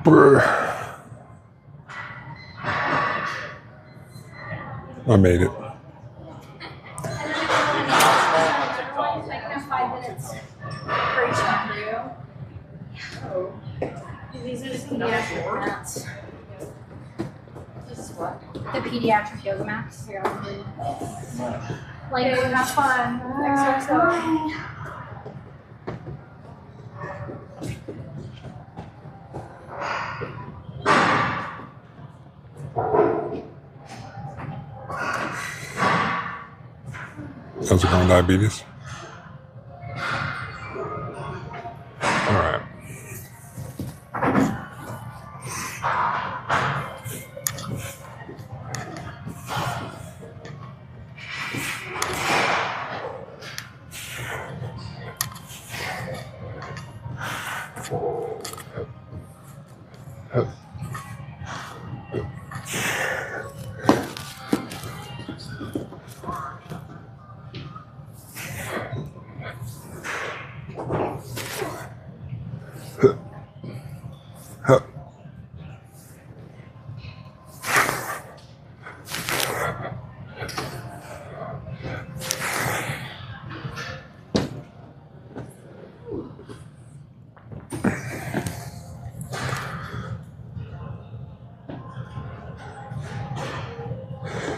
I made it. These are just pediatric mats. This is what? The pediatric yoga mats. Like, have fun. XOXO. How's it going, diabetes? All right.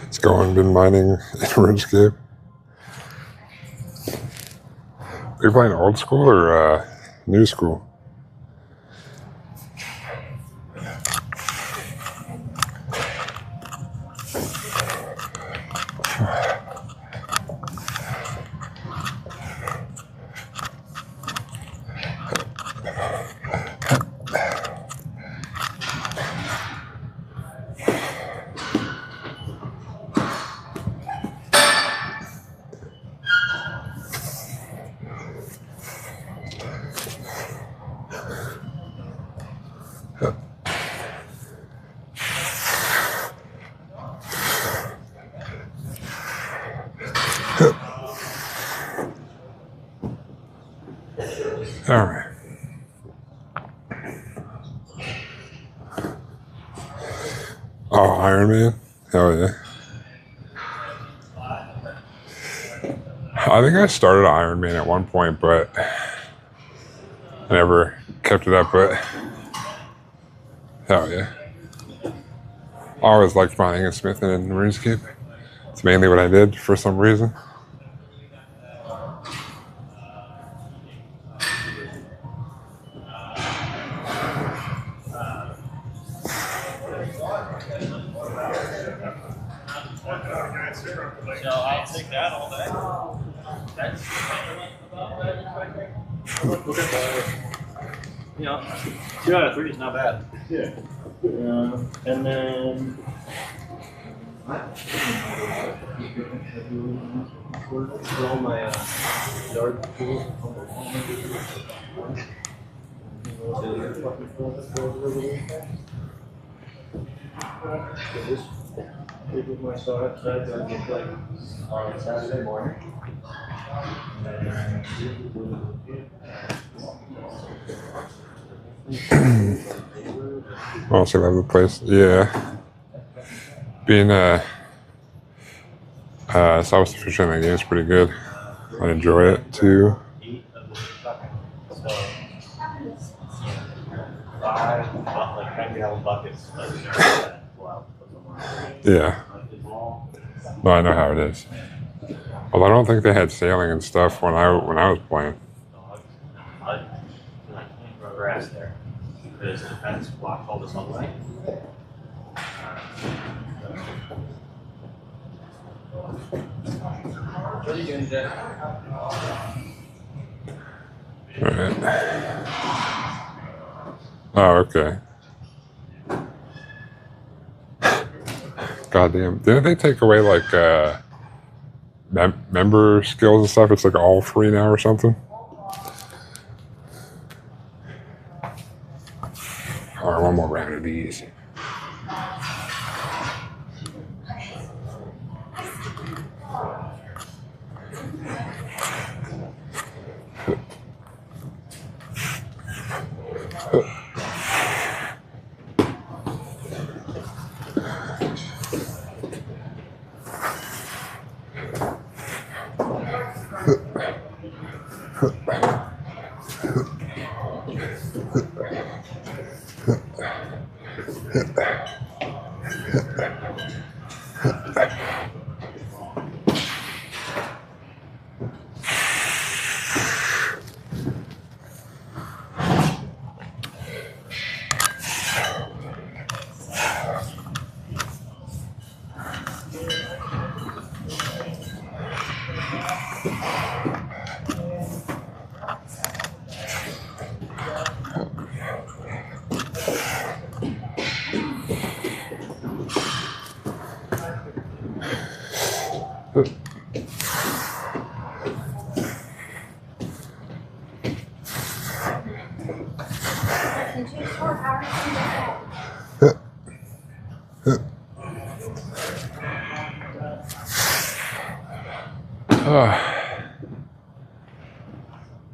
It's going. Been mining in RuneScape. Are you playing old school or new school? All right. Oh, Iron Man? Hell yeah. I think I started Iron Man at one point, but I never kept it up, but hell yeah. I always liked mining and smithing in RuneScape. It's mainly what I did for some reason. So I'll take that all day. Look at that. You know, 2 out of 3 is not bad. Yeah. And then. All my yard tools. With my start, so I get like on Saturday morning. Also love the place. Yeah. Being self-sufficient in the game is pretty good. I enjoy it too. 5 like gallon buckets. Yeah. No, I know how it is. Well, I don't think they had sailing and stuff when I was playing. I can't grow grass there because the fence blocked all the sunlight. What are you doing today? All right. Oh, okay. Goddamn. Didn't they take away like member skills and stuff? It's like all free now or something? All right, one more round of these.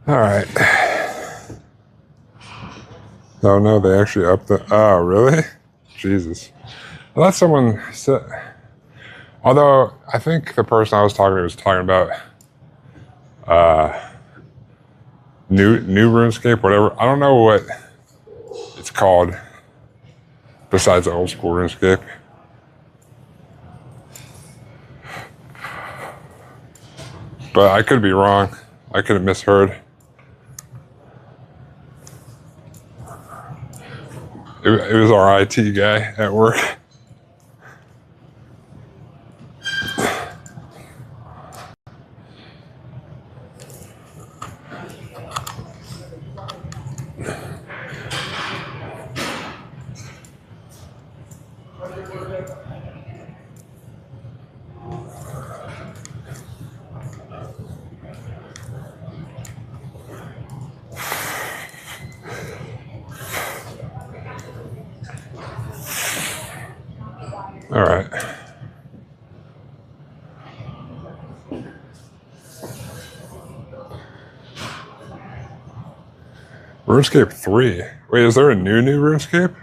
All right. Oh no, they actually upped the. Oh really? Jesus. I thought someone said. Although I think the person I was talking to was talking about new RuneScape, whatever. I don't know what it's called besides the old school RuneScape. But I could be wrong. I could have misheard. It was our IT guy at work. All right. RuneScape 3. Wait, is there a new RuneScape?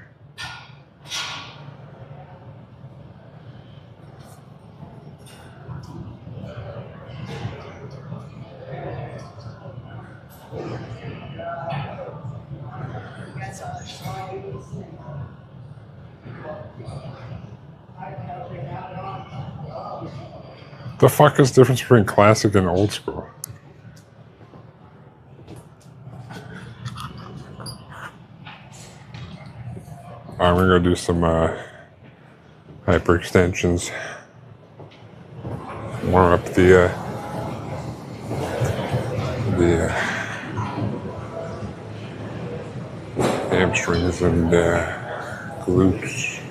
The fuck is the difference between classic and old school? Alright, we're gonna do some hyperextensions. Warm up the hamstrings and glutes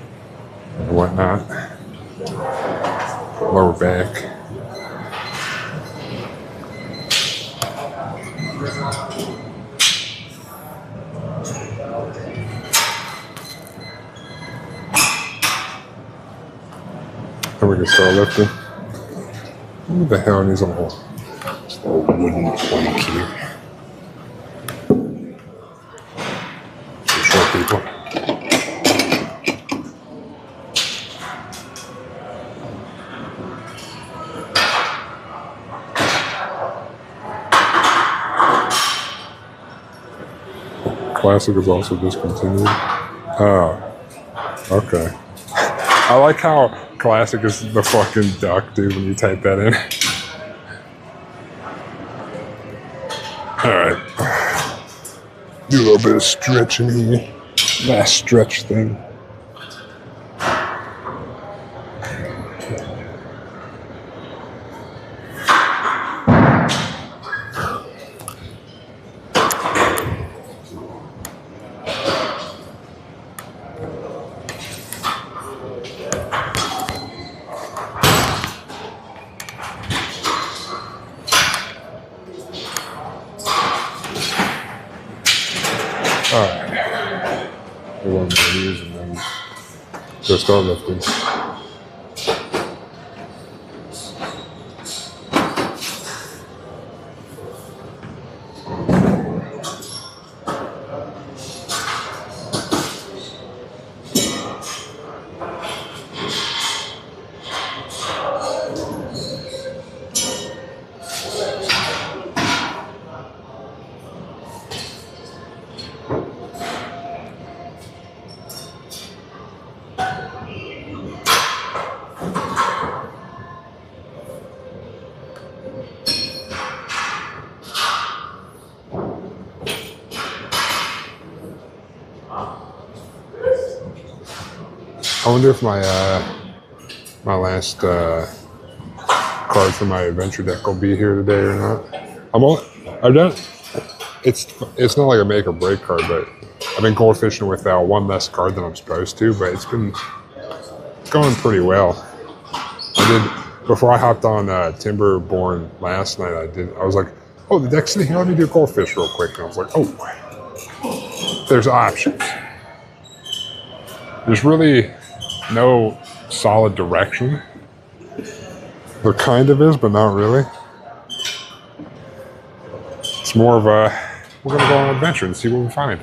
and whatnot. Lower back. Then we can start lifting. What the hell needs a little wooden plank here? For short people. Classic is also discontinued. Oh, okay. I like how classic is the fucking duck, dude, when you type that in. Alright. Do a little bit of stretching here. Last stretch thing. Alright. We're going to use and then just start lifting. I wonder if my last cards for my adventure deck will be here today or not. I've done. It's not like a make or break card, but I've been goldfishing with one less card than I'm supposed to, but it's going pretty well. Before I hopped on Timberborn last night. I was like, oh, the deck's sitting here. Let me do goldfish real quick, and I was like, oh, there's options. There's really no solid direction. There kind of is, but not really. It's more of a, we're gonna go on an adventure and see what we find.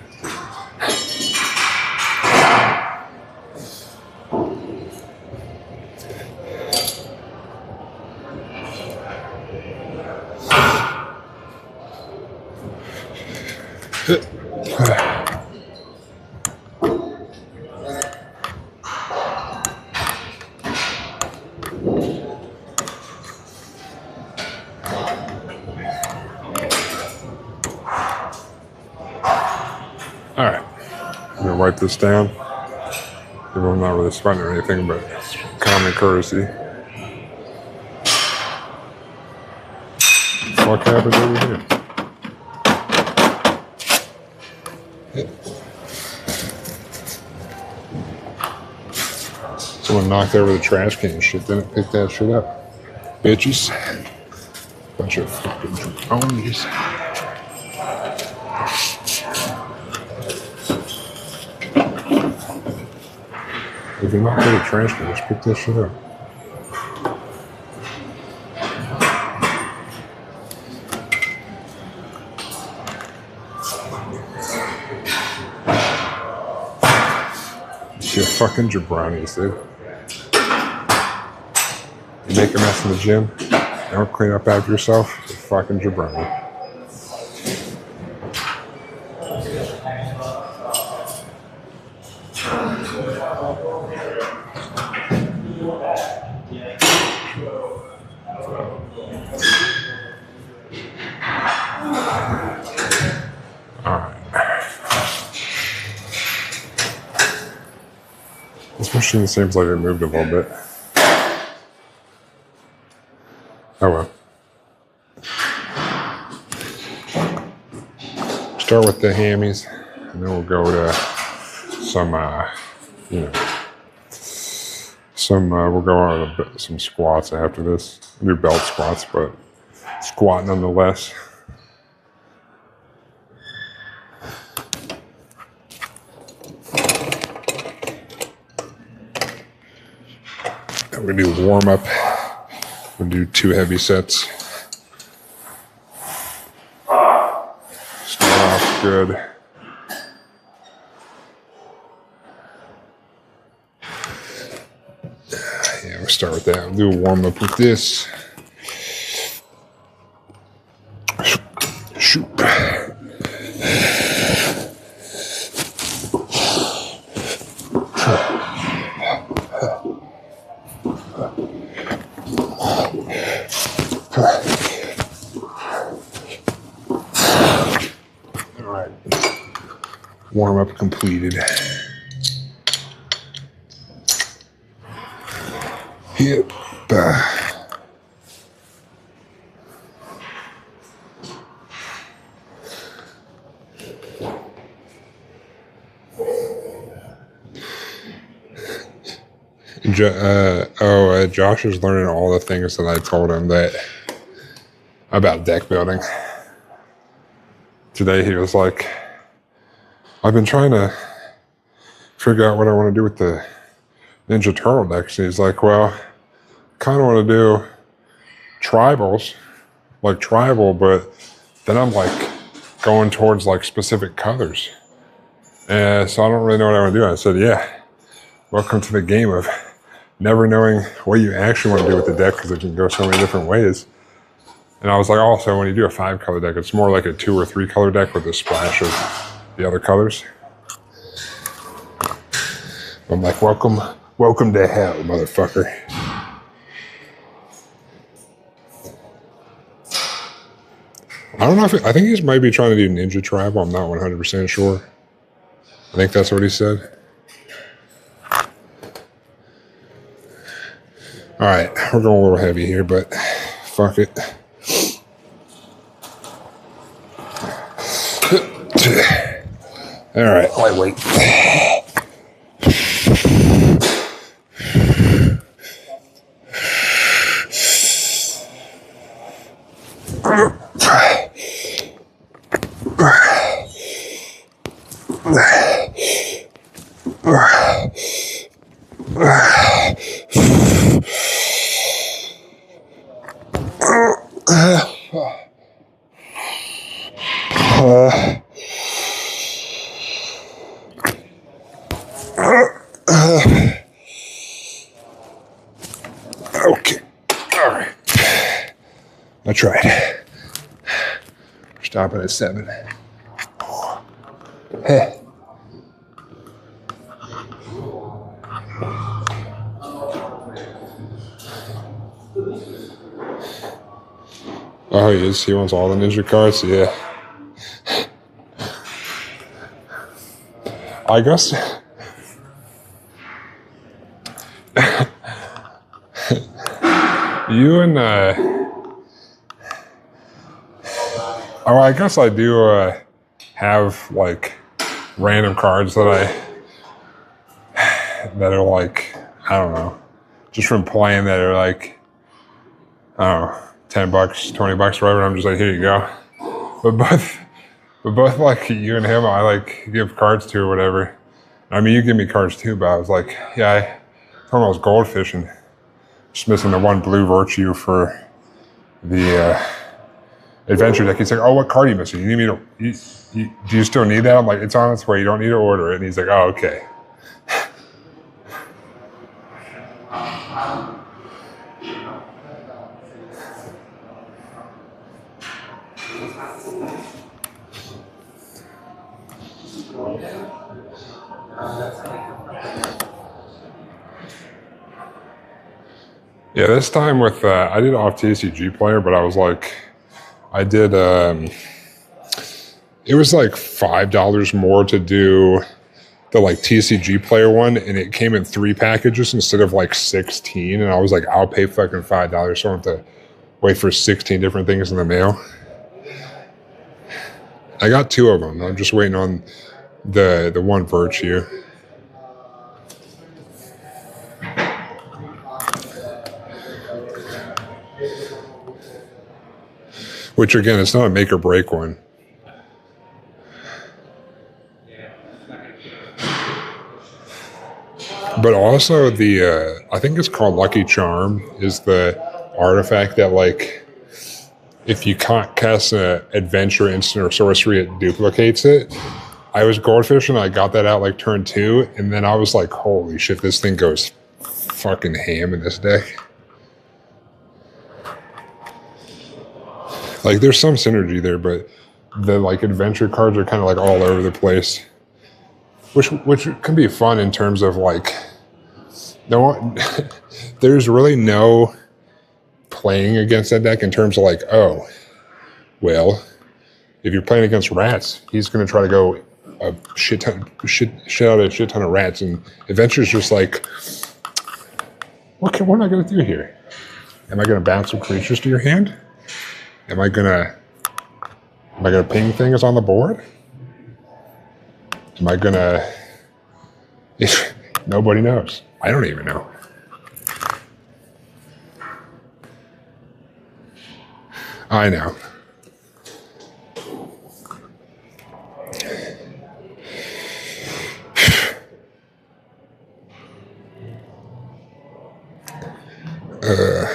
All right, I'm gonna write this down. Even though I'm not really spending or anything, but common courtesy. What happened over here? Someone knocked over the trash can and shit, didn't pick that shit up. Bitches. Bunch of fucking dronies. If you're not good at trash can, just pick that shit up. You're fucking jabronis, dude. You make a mess in the gym, you don't clean up after yourself, you're fucking jabroni. This machine seems like it moved a little bit. Oh well. Start with the hammies, and then we'll go to some, we'll go on to some squats after this. We'll do belt squats, but squat nonetheless. We're gonna do warm up. We'll do 2 heavy sets. Start off good. Yeah, we'll start with that. We'll do a warm up with this. Shoot. Alright. Warm up completed. Hip. Josh is learning all the things that I told him about deck building. Today he was like, I've been trying to figure out what I want to do with the Ninja Turtle decks. And he's like, well, kind of want to do tribals, like tribal, but then I'm like going towards like specific colors. And so I don't really know what I want to do. I said, yeah, welcome to the game of never knowing what you actually want to do with the deck, because it can go so many different ways. And I was like, also, when you do a 5-color deck, it's more like a 2 or 3 color deck with a splash of the other colors. I'm like, welcome to hell, motherfucker. I don't know I think he might be trying to do Ninja Tribal. I'm not 100% sure. I think that's what he said. All right, we're going a little heavy here, but Fuck it. All right, lightweight. Okay. All right. I tried. Stopping at 7. Hey. Oh, he is. He wants all the ninja cards? Yeah. I guess. You and, oh, I guess I do, have, like, random cards that that are, like, I don't know, just from playing that are, like, I don't know, $10, $20, whatever. I'm just like, here you go. But both like you and him, I like give cards to or whatever. I mean, you give me cards too, but I was like, yeah, I thought I was goldfishing. Just missing the one blue virtue for the adventure deck. He's like, oh, what card are you missing? You need me to, do you still need that? I'm like, it's on its way. You don't need to order it. And he's like, oh, okay. Yeah, this time with, I did off TCG Player, but I was like, I did, it was like $5 more to do the like TCG Player one, and it came in 3 packages instead of like 16, and I was like, I'll pay fucking $5 so I don't have to wait for 16 different things in the mail. I got 2 of them. I'm just waiting on the one virtue. Which again, it's not a make or break one. But also the, I think it's called Lucky Charm, is the artifact that like, if you can't cast an adventure, instant, or sorcery, it duplicates it. I was goldfishing, I got that out like turn 2, and then I was like, holy shit, this thing goes fucking ham in this deck. Like, there's some synergy there, but the like adventure cards are kind of like all over the place, which can be fun in terms of like, there's really no playing against that deck in terms of like, oh, well, if you're playing against rats, he's going to try to go a shit out of a shit ton of rats, and adventure's just like, what am I going to do here? Am I going to bounce some creatures to your hand? Am I gonna ping things on the board? Am I gonna? Nobody knows. I don't even know. I know.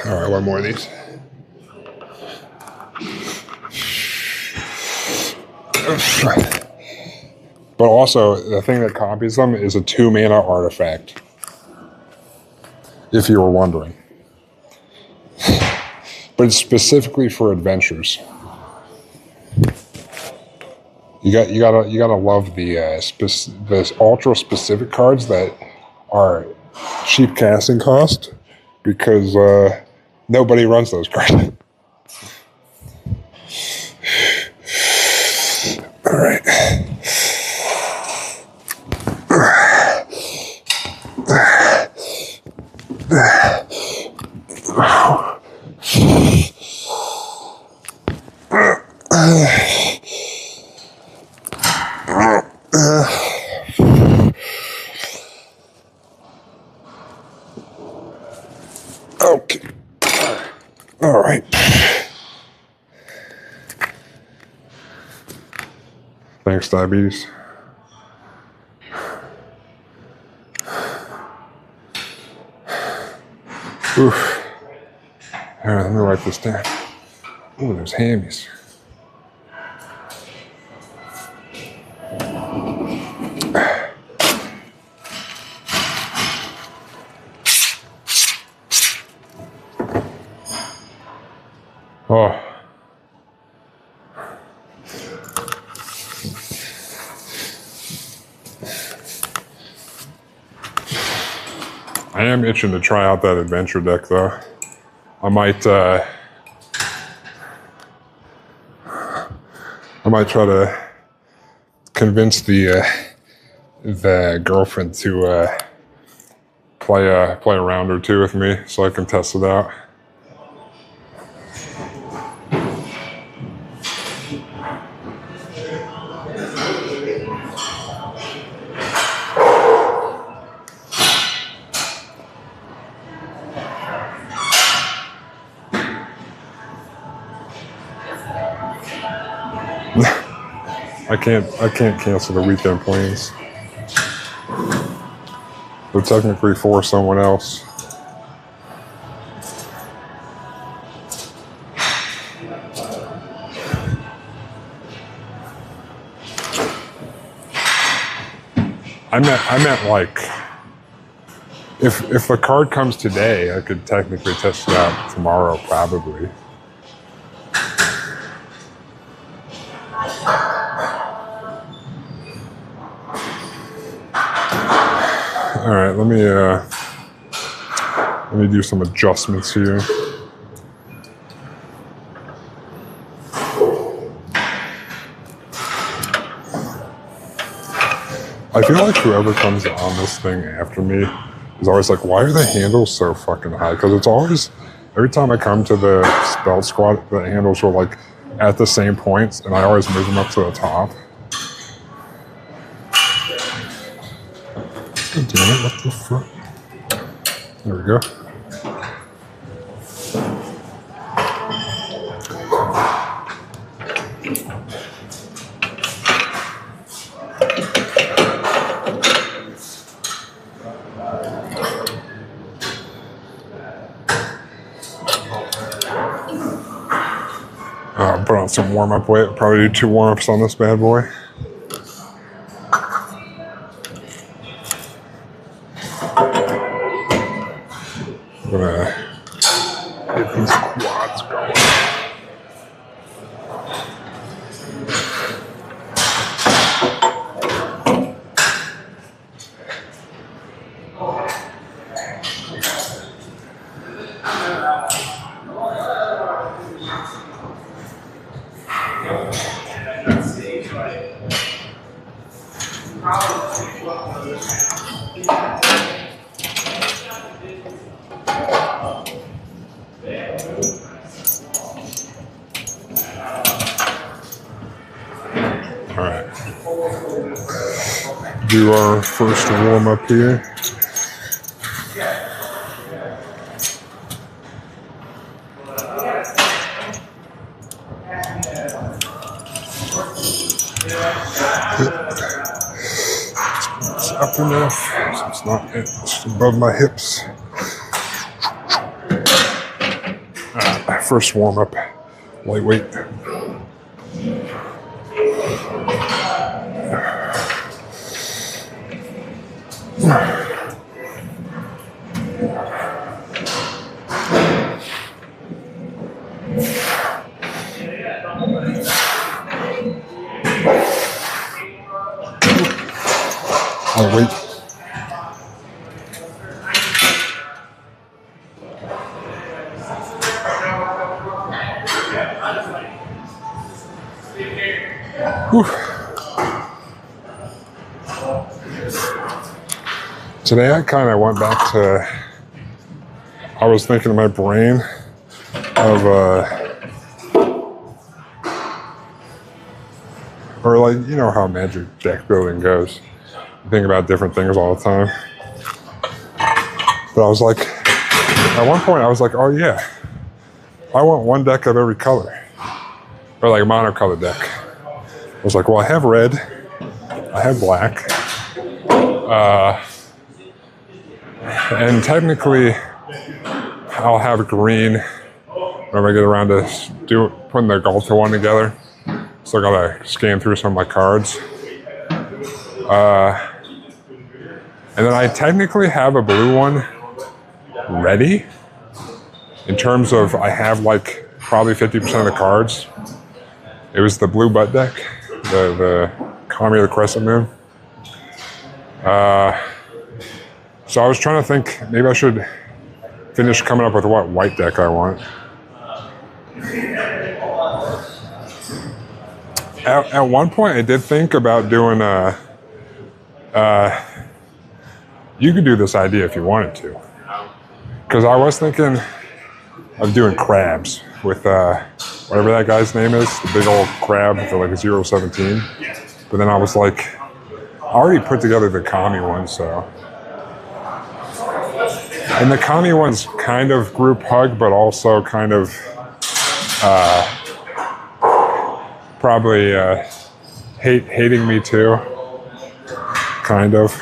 All right, one more of these. But also, the thing that copies them is a 2-mana artifact, if you were wondering. But it's specifically for adventures. You gotta love the ultra specific cards that are cheap casting cost, because nobody runs those cards. All right. Thanks, diabetes. Oof. All right, let me write this down. Ooh, there's hammies. Oh. I am itching to try out that adventure deck though. I might try to convince the girlfriend to play a round or two with me so I can test it out. I can't cancel the weekend plans. They're technically for someone else. I meant like if the card comes today, I could technically test it out tomorrow probably. All right, let me do some adjustments here. I feel like whoever comes on this thing after me is always like, why are the handles so fucking high? Because it's always, every time I come to the spell squad, the handles are like at the same points, and I always move them up to the top. God damn it, what the fuck? There we go. Put on some warm-up weight. Probably do 2 warm-ups on this bad boy. I'm gonna get these quads going. All right. Do our first warm up here. It's up enough, so it's not it's above my hips. First warm up, lightweight. Lightweight. Whew. Today I kind of went back to, I was thinking in my brain of, or like, you know how Magic deck building goes. You think about different things all the time. But I was like, at one point I was like, oh yeah, I want one deck of every color. Or like a monocolored deck. was like, well, I have red, I have black, and technically I'll have green when I get around to putting the Galta one together. So I gotta scan through some of my cards. And then I technically have a blue one ready in terms of I have like probably 50% of the cards. It was the blue butt deck, the Kami of the Crescent Moon. So I was trying to think, maybe I should finish coming up with what white deck I want. At one point I did think about doing you could do this idea if you wanted to. Because I was thinking of doing crabs with whatever that guy's name is, the big old crab for like a 017. But then I was like, I already put together the Kami one, so. And the Kami one's kind of group hug, but also kind of probably hating me too, kind of.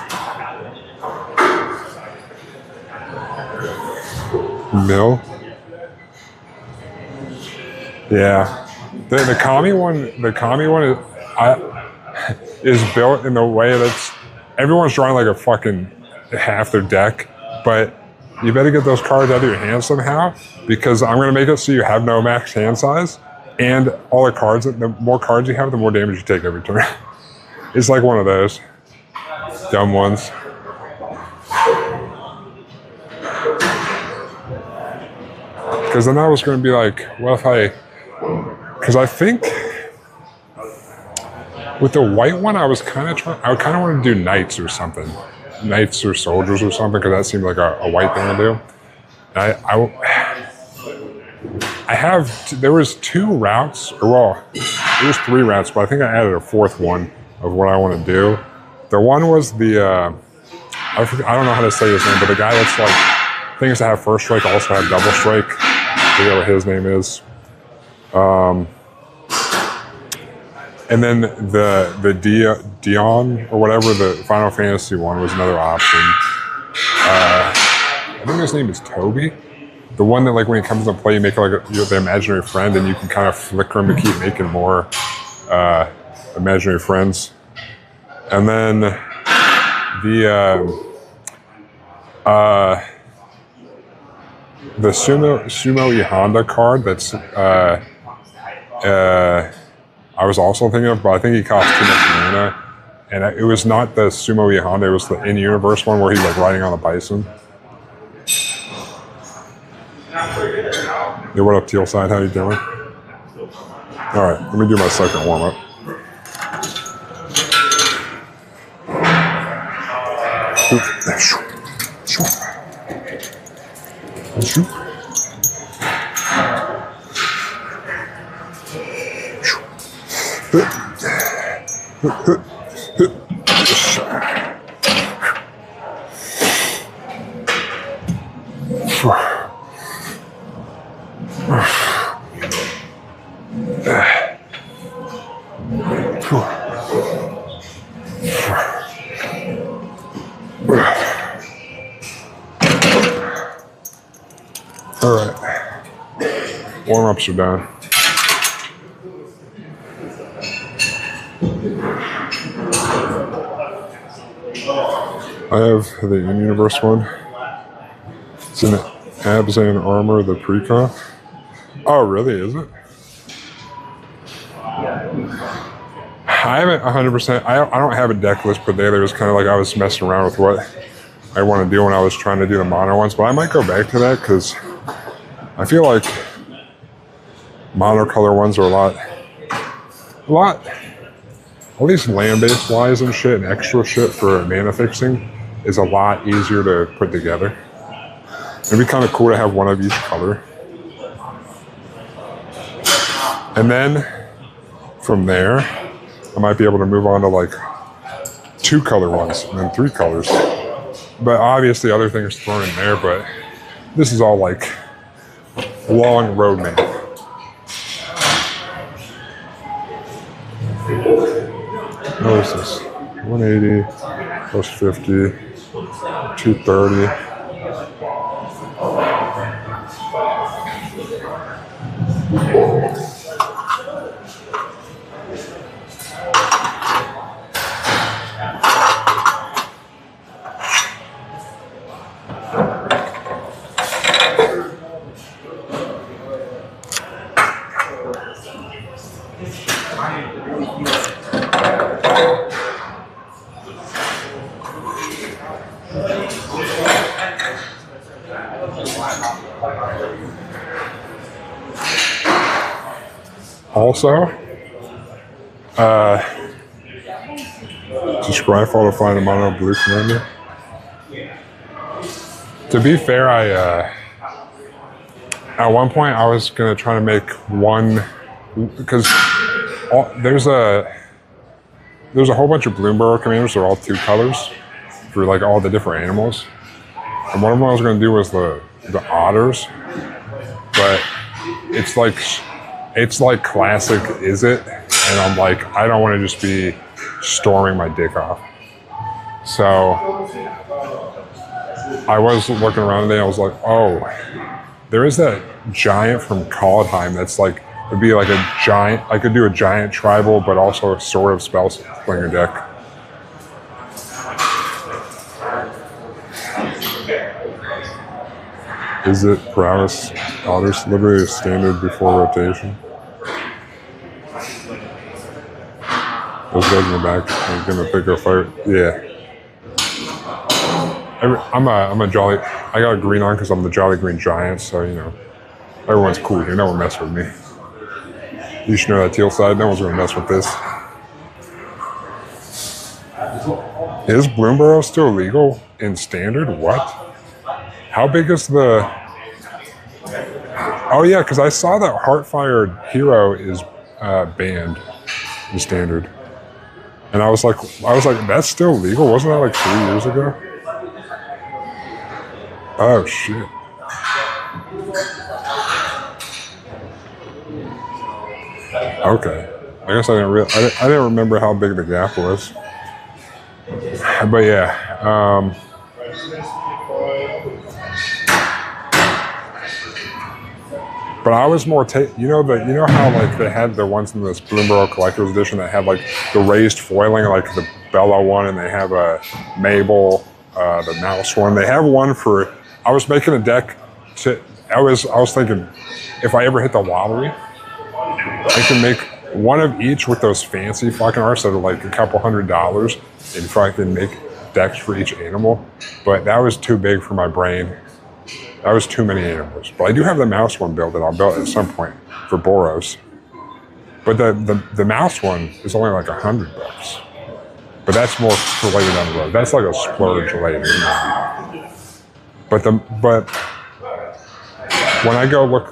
Mill. Yeah, the Kami one is built in the way that's everyone's drawing like a fucking half their deck, but you better get those cards out of your hand somehow, because I'm gonna make it so you have no max hand size, and all the cards. The more cards you have, the more damage you take every turn. It's like one of those dumb ones. Because then I was going to be like, well, because I think with the white one, I kind of wanted to do knights or something, knights or soldiers or something, because that seemed like a white thing to do. There was 2 routes, or well, there was 3 routes, but I think I added a 4th one of what I want to do. The one was the, I don't know how to say his name, but the guy that's like, things that have first strike also have double strike. I forget what his name is. And then the Dion or whatever, the Final Fantasy one was another option. I think his name is Toby. The one that like when he comes into play, you make like the imaginary friend, and you can kind of flicker him to keep making more imaginary friends. And then the Sumo E Honda card that's I was also thinking of, but I think he cost too much mana. And it was not the Sumo E Honda, it was the in-universe one where he's like riding on a bison. Yeah, what up, Teal Side? How you doing? Alright, let me do my second warm-up. Alright, warm-ups are done. I have the in-universe one. It's in Abzan Armor, the pre-con. Oh, really? Is it? I haven't 100%. I don't have a deck list put together. It was kind of like I was messing around with what I want to do when I was trying to do the mono ones. But I might go back to that because I feel like monocolor ones are a lot, at least land-based wise and shit, and extra shit for mana fixing is a lot easier to put together. It'd be kind of cool to have one of each color. And then from there, I might be able to move on to like 2 color ones and then 3 colors. But obviously other things thrown in there, but this is all like long road map. What is this? 180 plus 50, 230. Also, just Scryfall to find a mono blue commander. To be fair, at one point I was gonna try to make one, because there's a whole bunch of Bloomburrow commanders. They're all 2 colors for like all the different animals, and one of them I was gonna do was the otters, but it's like classic, is it? And I'm like, I don't want to just be storming my dick off. So I was looking around today. I was like, oh, there is that giant from Kaldheim that's like, it'd be like a giant. I could do a giant tribal, but also a sort of spell slinger deck. Is it prowess? Otters liberate is standard before rotation. Those guys in the back are gonna pick a fight. Yeah. I'm a jolly. I got a green on because I'm the Jolly Green Giant, so you know everyone's cool here. No one mess with me. You should know that teal side. No one's gonna mess with this. Is Bloomburrow still legal in standard? What? How big is the? Oh yeah, because I saw that Heartfire Hero is banned in standard, and I was like, that's still legal? Wasn't that like 3 years ago? Oh shit. Okay. I guess I didn't remember how big the gap was. But yeah. But I was more you know how like they had the ones in this Bloomburrow Collector's Edition that had like the raised foiling, like the Bella one, and they have a Mabel, the mouse one. They have one for. I was making a deck to. I was thinking, if I ever hit the lottery, I can make one of each with those fancy fucking arts that are like a couple $100, and if I can make decks for each animal. But that was too big for my brain. That was too many animals. But I do have the mouse one built that I'll build at some point for Boros. But the mouse one is only like $100. But that's more for later down the road. That's like a splurge later. But when I go look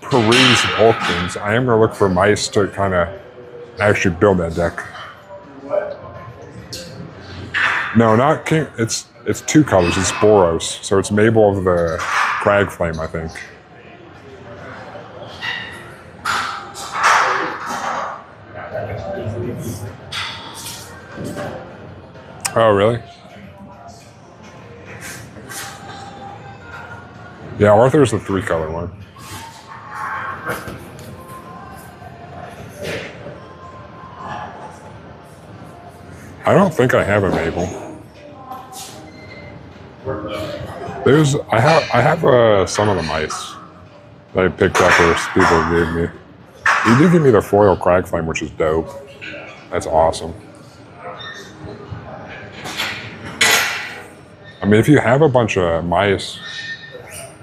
peruse Vulcans, I am gonna look for mice to kind of actually build that deck. No, not King. It's 2 colors. It's Boros, so it's Mabel of the Cragflame, I think. Oh, really? Yeah, Arthur's the 3-color one. I don't think I have a Mabel. I have some of the mice that I picked up or people gave me. You did give me the foil Cragflame, which is dope. That's awesome. I mean, if you have a bunch of mice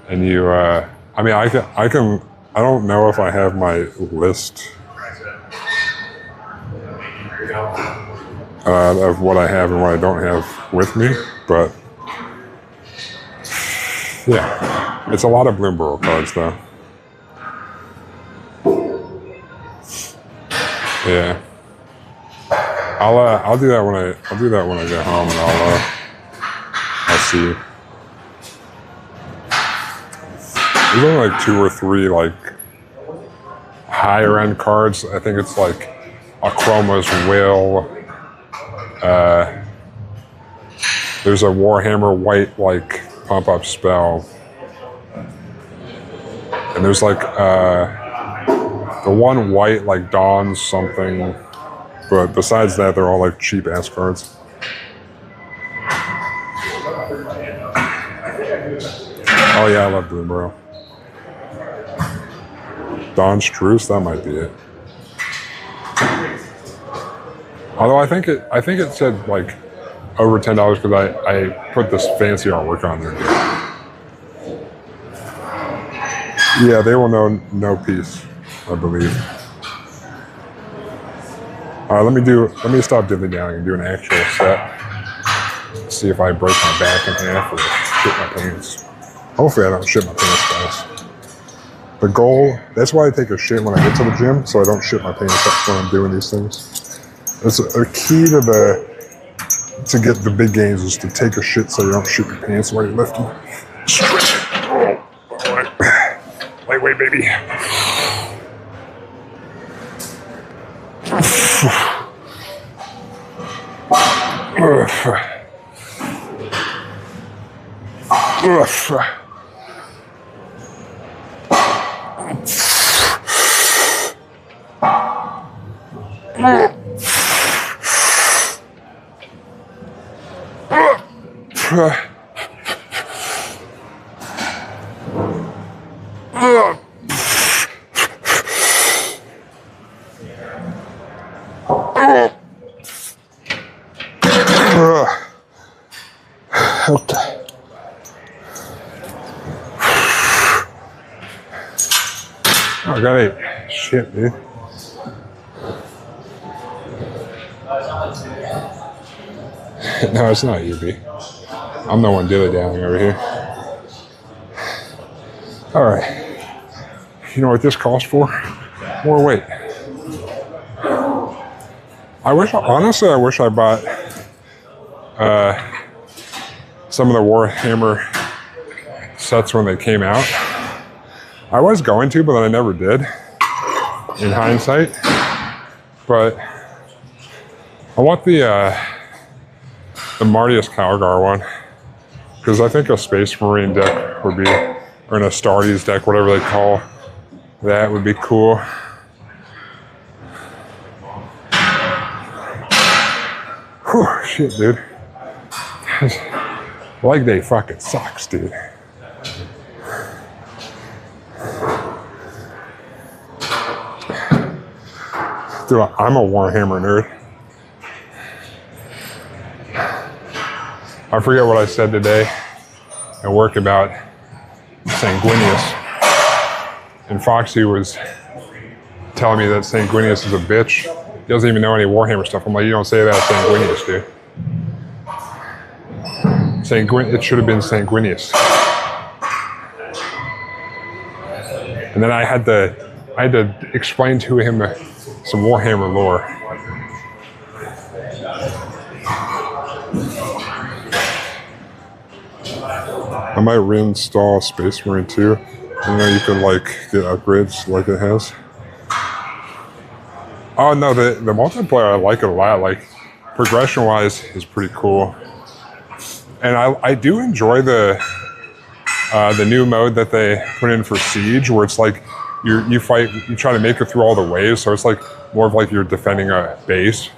and you, I mean, I don't know if I have my list of what I have and what I don't have with me, but yeah, it's a lot of Bloomburrow cards though. Yeah, I'll do that when I get home, and I'll see. There's only like 2 or 3 like higher end cards. I think it's like Akroma's Will, There's a Warhammer white like pump up spell, and there's like the one white like Dawn something, but besides that, they're all like cheap ass cards. Oh yeah, I love Doom Bro. Dawn's Truce, that might be it. Although I think it said like over $10 because I put this fancy artwork on there. Yeah, they will know no peace, I believe. All right, let me stop dilly dallying and do an actual set. See if I break my back in half or shit my pants. Hopefully I don't shit my pants, guys. The goal, that's why I take a shit when I get to the gym, so I don't shit my pants up when I'm doing these things. It's a key to get the big gains is to take a shit so you don't shit your pants while you're lifting. Stretch it. Oh, all right. Lightweight, baby. Okay. Oh, I got 8. Shit, dude. No, it's not you, B. I'm the one dilly-dallying over here. All right. You know what this costs for? More weight. Honestly, I wish I bought some of the Warhammer sets when they came out. I was going to, but then I never did, in hindsight. But I want the Martius Calgar one, because I think a Space Marine deck would be, or an Astartes deck, whatever they call that, would be cool. Whew, shit, dude. Leg day fucking sucks, dude. Dude, I'm a Warhammer nerd. I forget what I said today at work about Sanguinius. And Foxy was telling me that Sanguinius is a bitch. He doesn't even know any Warhammer stuff. I'm like, you don't say that, Sanguinius, dude. It should have been Sanguinius. And then I had to explain to him some Warhammer lore. I might reinstall Space Marine 2. You know, you can like get upgrades like it has. Oh no, the multiplayer, I like it a lot. Like progression-wise is pretty cool. And I do enjoy the new mode that they put in for Siege, where it's like you try to make it through all the waves, so it's like more of like you're defending a base.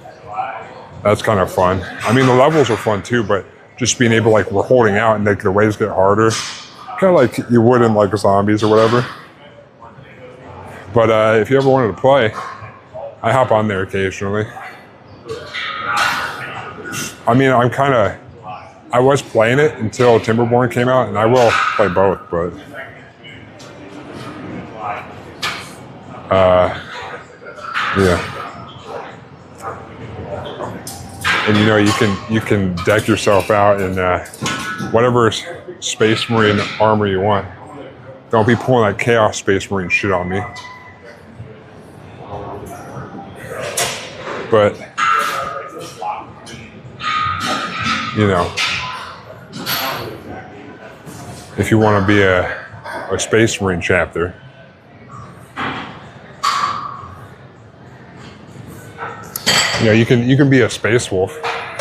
That's kind of fun. I mean, the levels are fun too, but just being able, like, we're holding out and like the waves get harder, kind of like you would in like zombies or whatever. But if you ever wanted to play, I hop on there occasionally. I mean, I was playing it until Timberborn came out, and I will play both, but yeah. And you know, you can deck yourself out in whatever Space Marine armor you want. Don't be pulling that Chaos Space Marine shit on me. But you know, if you want to be a Space Marine chapter, you know, you can be a Space Wolf.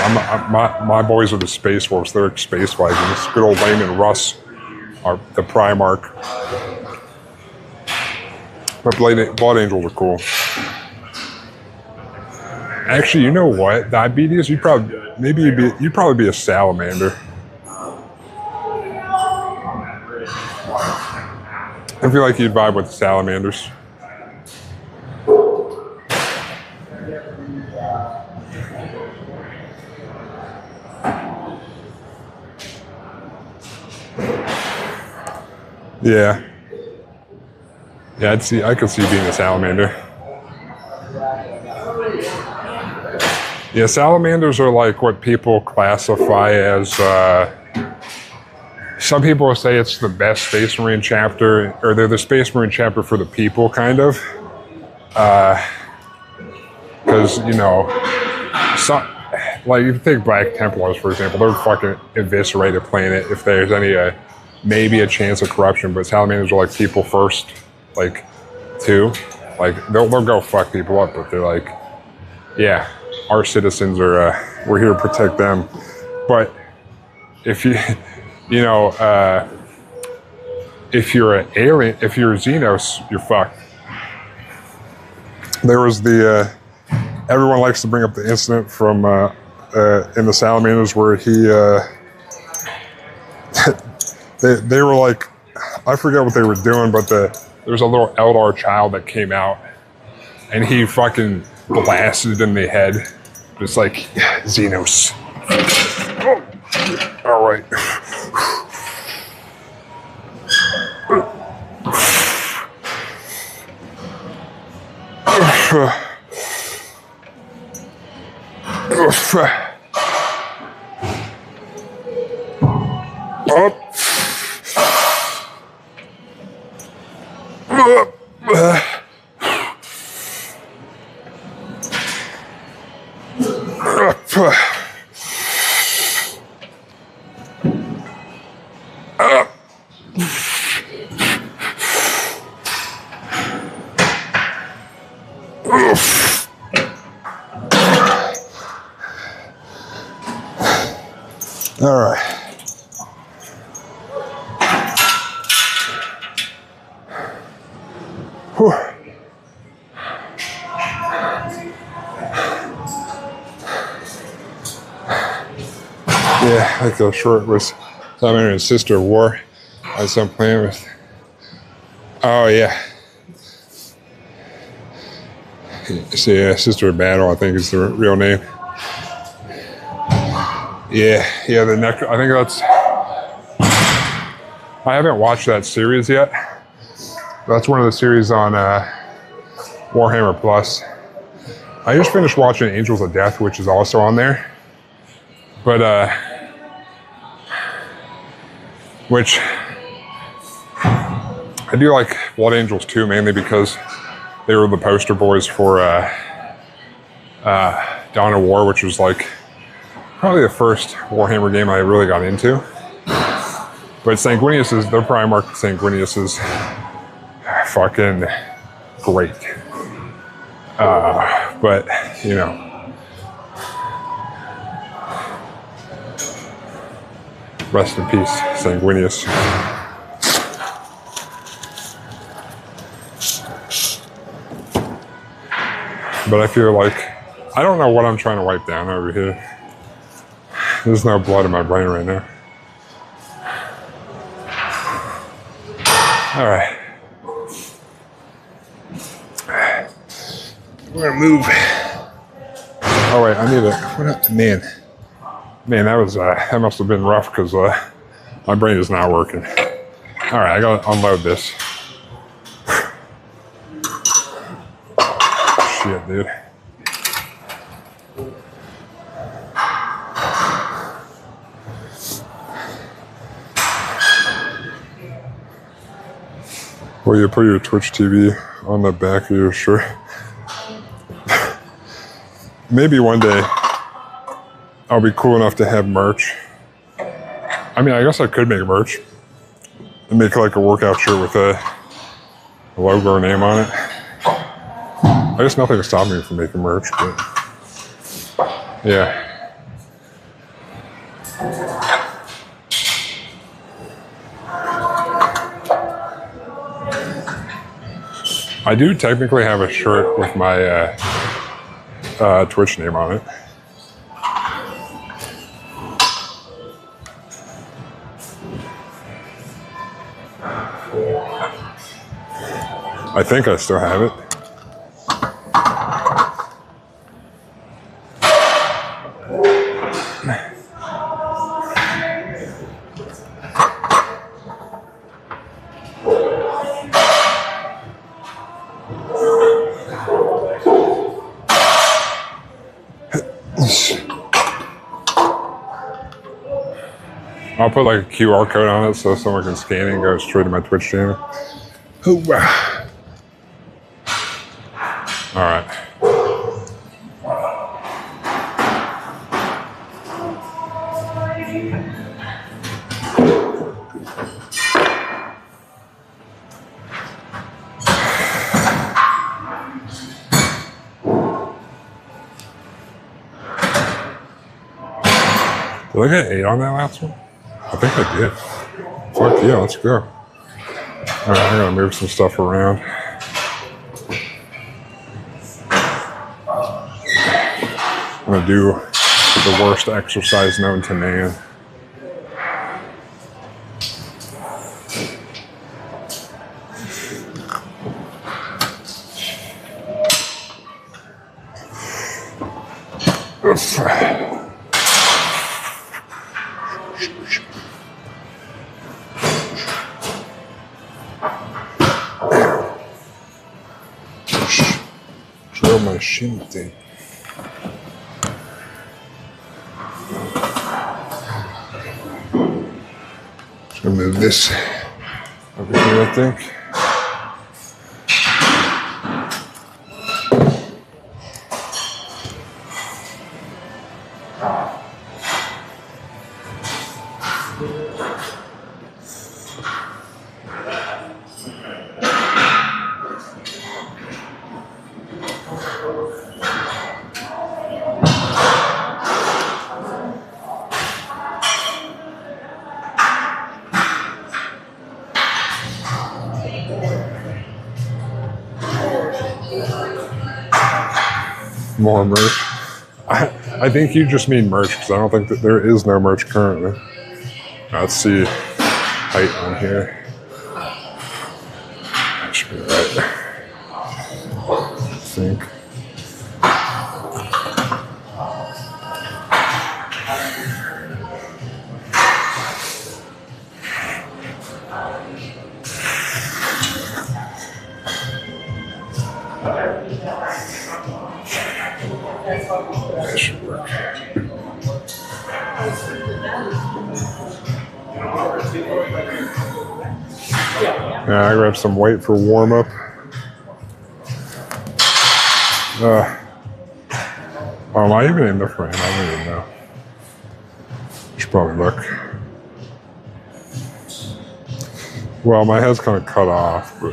My boys are the Space Wolves. They're Space Vikings. Good old Lane and Russ are the Primarch. But Blood Angels are cool. Actually, you know what? Diabetes, you'd probably be a salamander. I feel like you'd vibe with the salamanders. Yeah. Yeah, I could see being a salamander. Yeah, salamanders are like what people classify as, some people will say it's the best Space Marine chapter, or they're the Space Marine chapter for the people, kind of. Because, you know, like if you take Black Templars, for example, they're fucking eviscerate a planet if there's any, maybe a chance of corruption, but salamanders are like people first, like, too. Like, they'll go fuck people up, but they're like, yeah, our citizens are, we're here to protect them. But if you, you know, if you're an alien, if you're a Xenos, you're fucked. There was the, everyone likes to bring up the incident from, in the Salamanders where he, they were like, I forget what they were doing, but there was a little Eldar child that came out and he fucking blasted in the head. Just like, yeah, Xenos. Oh, all right. All right. Whew. Yeah, like the short was Salamander and Sister of War. I was some playing with. Oh yeah. So yeah, Sister of Battle, I think is the real name. Yeah, the next. I think that's. I haven't watched that series yet. That's one of the series on Warhammer Plus. I just finished watching Angels of Death, which is also on there. But which I do like Blood Angels too, mainly because they were the poster boys for Dawn of War, which was like probably the first Warhammer game I really got into. But Sanguinius is, their Primarch Sanguinius is fucking great. But, you know. Rest in peace, Sanguinius. But I feel like, I don't know what I'm trying to wipe down over here. There's no blood in my brain right now. All right. We're gonna move. Oh wait, I need a, what up, man, that was, that must have been rough because my brain is not working. All right, I gotta unload this. Shit, dude. Well, you put your Twitch TV on the back of your shirt. Maybe one day I'll be cool enough to have merch. I mean, I guess I could make merch and make like a workout shirt with a logo or name on it. I guess nothing will stop me from making merch, but yeah. I do technically have a shirt with my Twitch name on it. I think I still have it. I'll put like a QR code on it so someone can scan it and go straight to my Twitch channel. Hoorah. All right. Did I get 8 on that last one? I think I did. Fuck yeah, let's go. All right, I'm gonna move some stuff around. I'm gonna do the worst exercise known to man. Drill my shin thing. Just gonna move this over here, I think. More merch. I think you just mean merch because I don't think that there is no merch currently. Let's see height on here. That should be right. I think. That should work. Yeah, I grabbed some weight for warm up. Am I even in the frame? I don't even know. Should probably look. Well, my head's kind of cut off, but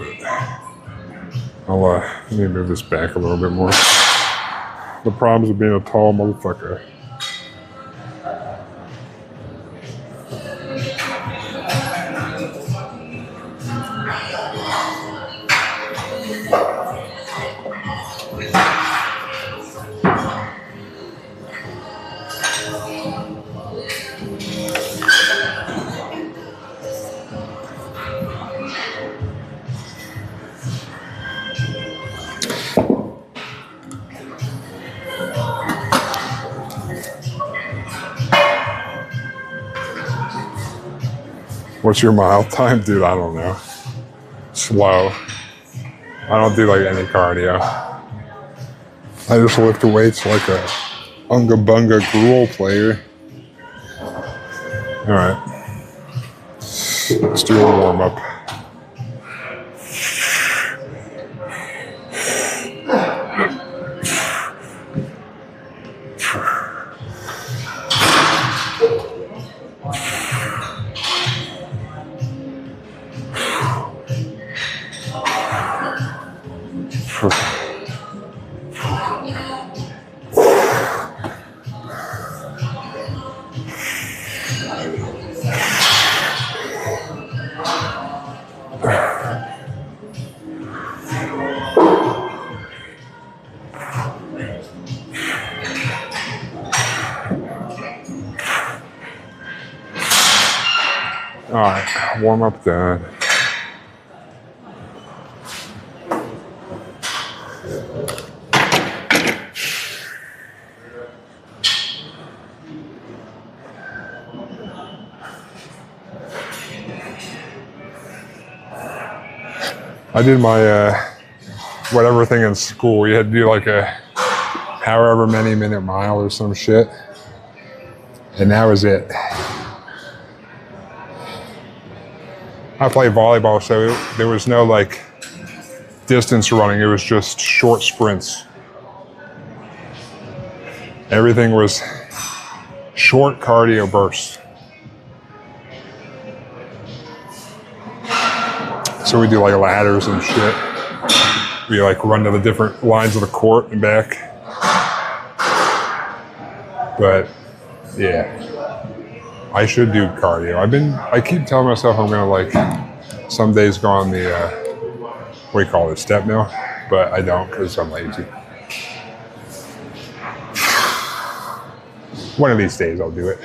let me move this back a little bit more. The problems of being a tall motherfucker. What's your mile time? Dude, I don't know. Slow. I don't do like any cardio. I just lift weights like a unga bunga gruel player. All right. Let's do a warm up. All right, warm up done. I did my whatever thing in school. You had to do like a however many minute mile or some shit. And that was it. I played volleyball, so there was no like distance running. It was just short sprints. Everything was short cardio bursts. So we do like ladders and shit. We like run to the different lines of the court and back. But yeah, I should do cardio. I keep telling myself I'm gonna like some days go on the what do you call it, step mill, but I don't because I'm lazy. One of these days I'll do it.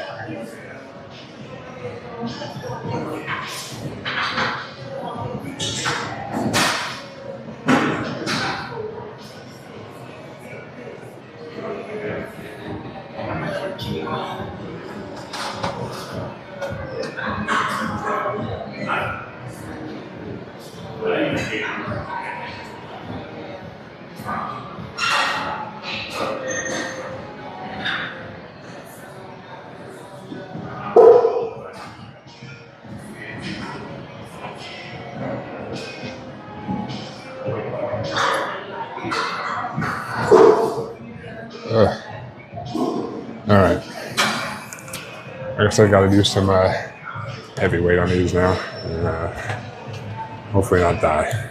All right. I guess I got to do some heavy weight on these now, and hopefully not die.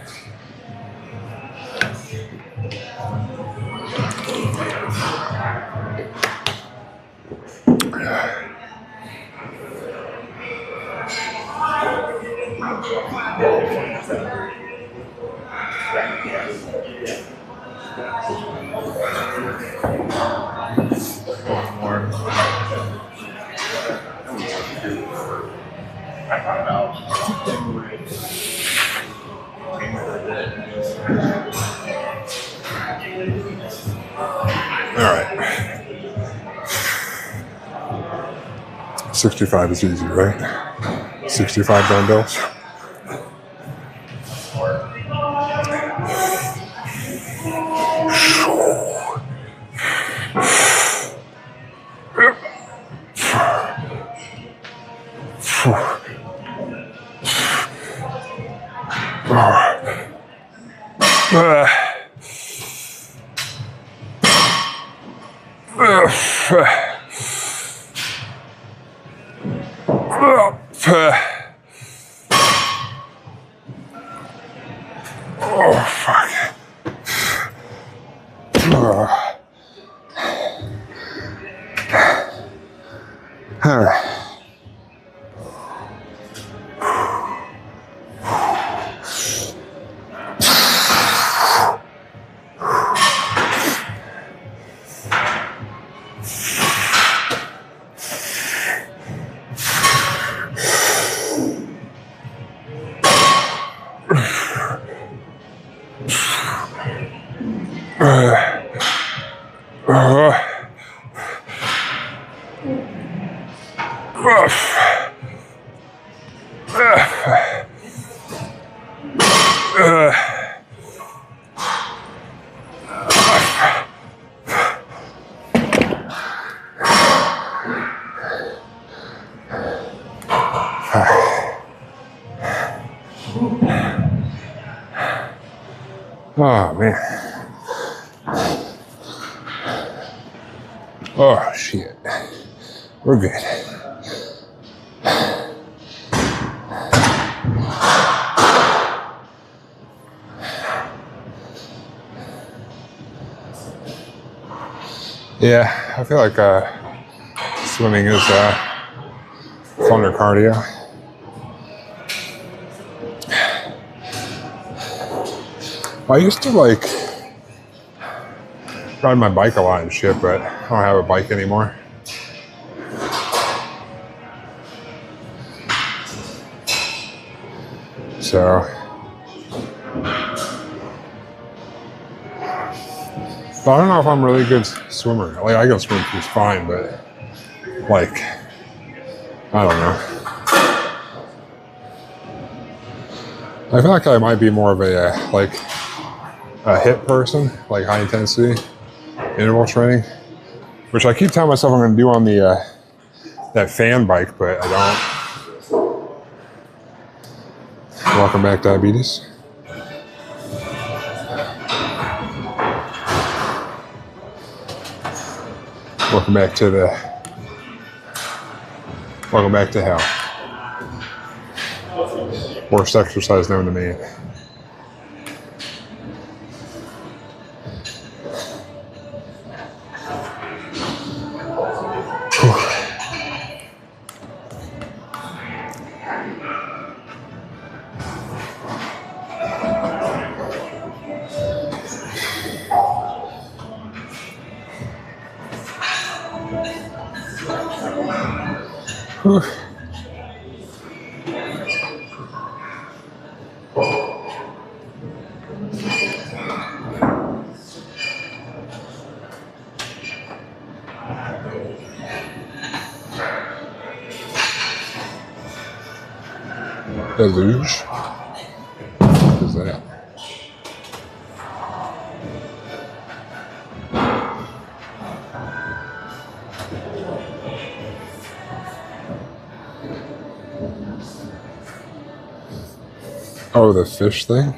All right. 65 is easy, right? 65 dumbbells. Oh, fuck. All right. Oh, man. Oh, shit. We're good. Yeah, I feel like swimming is funner cardio. I used to like ride my bike a lot and shit, but I don't have a bike anymore. So, but I don't know if I'm a really good swimmer. Like, I can swim just fine, but like, I don't know. I feel like I might be more of a like a HIIT person, like high intensity interval training, which I keep telling myself I'm going to do on the that fan bike, but I don't. Welcome back, diabetes. Welcome back to hell. Worst exercise known to me. Whew. Deluge? What is that? Oh, the fish thing?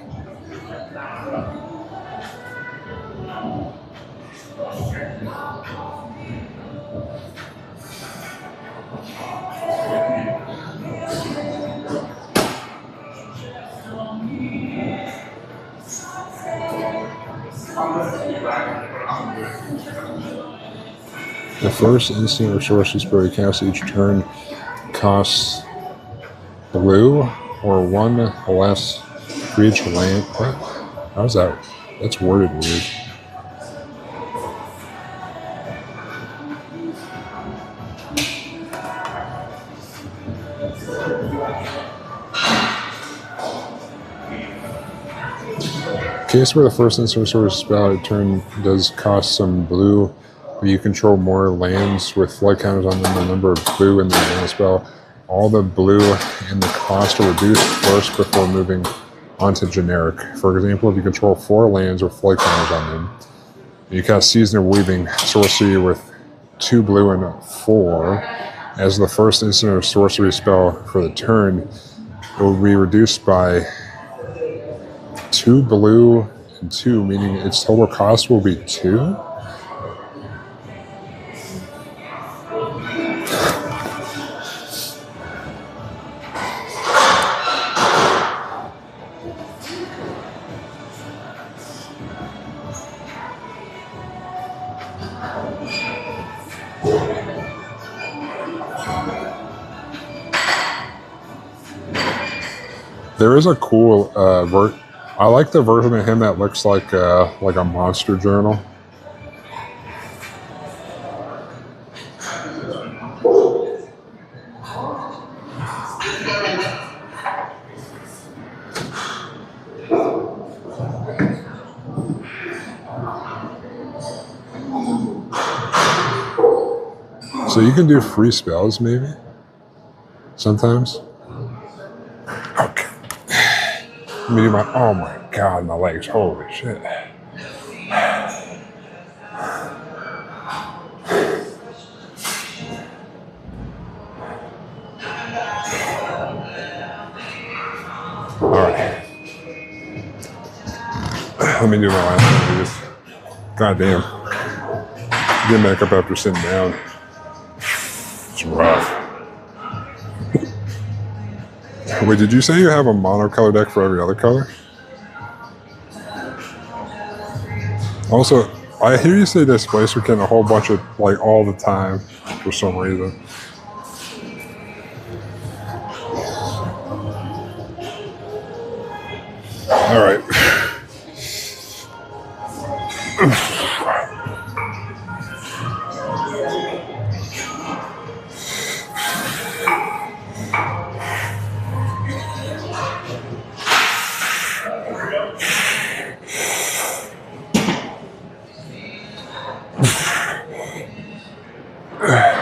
The first instant resources per cast each turn costs blue or one less for each land. What? How's that? That's worded weird. Case where the first instant resource spell turn does cost some blue, but you control more lands with flood counters on them. The number of blue in the land spell. All the blue and the cost are reduced first before moving on to generic. For example, if you control 4 lands with flood counters on them, you cast Season of Weaving sorcery with 2 blue and 4. As the first instant of sorcery spell for the turn, it will be reduced by 2 blue and 2, meaning its total cost will be 2. There is a cool I like the version of him that looks like a monster journal. So you can do free spells maybe sometimes. Okay. Let me do my, oh my God, my legs, holy shit. All right. Let me do my last one, please. God damn. Get back up after sitting down. It's rough. Wait, did you say you have a monocolor deck for every other color? Also, I hear you say Displacer Kin a whole bunch of, like, all the time for some reason. All right. Okay.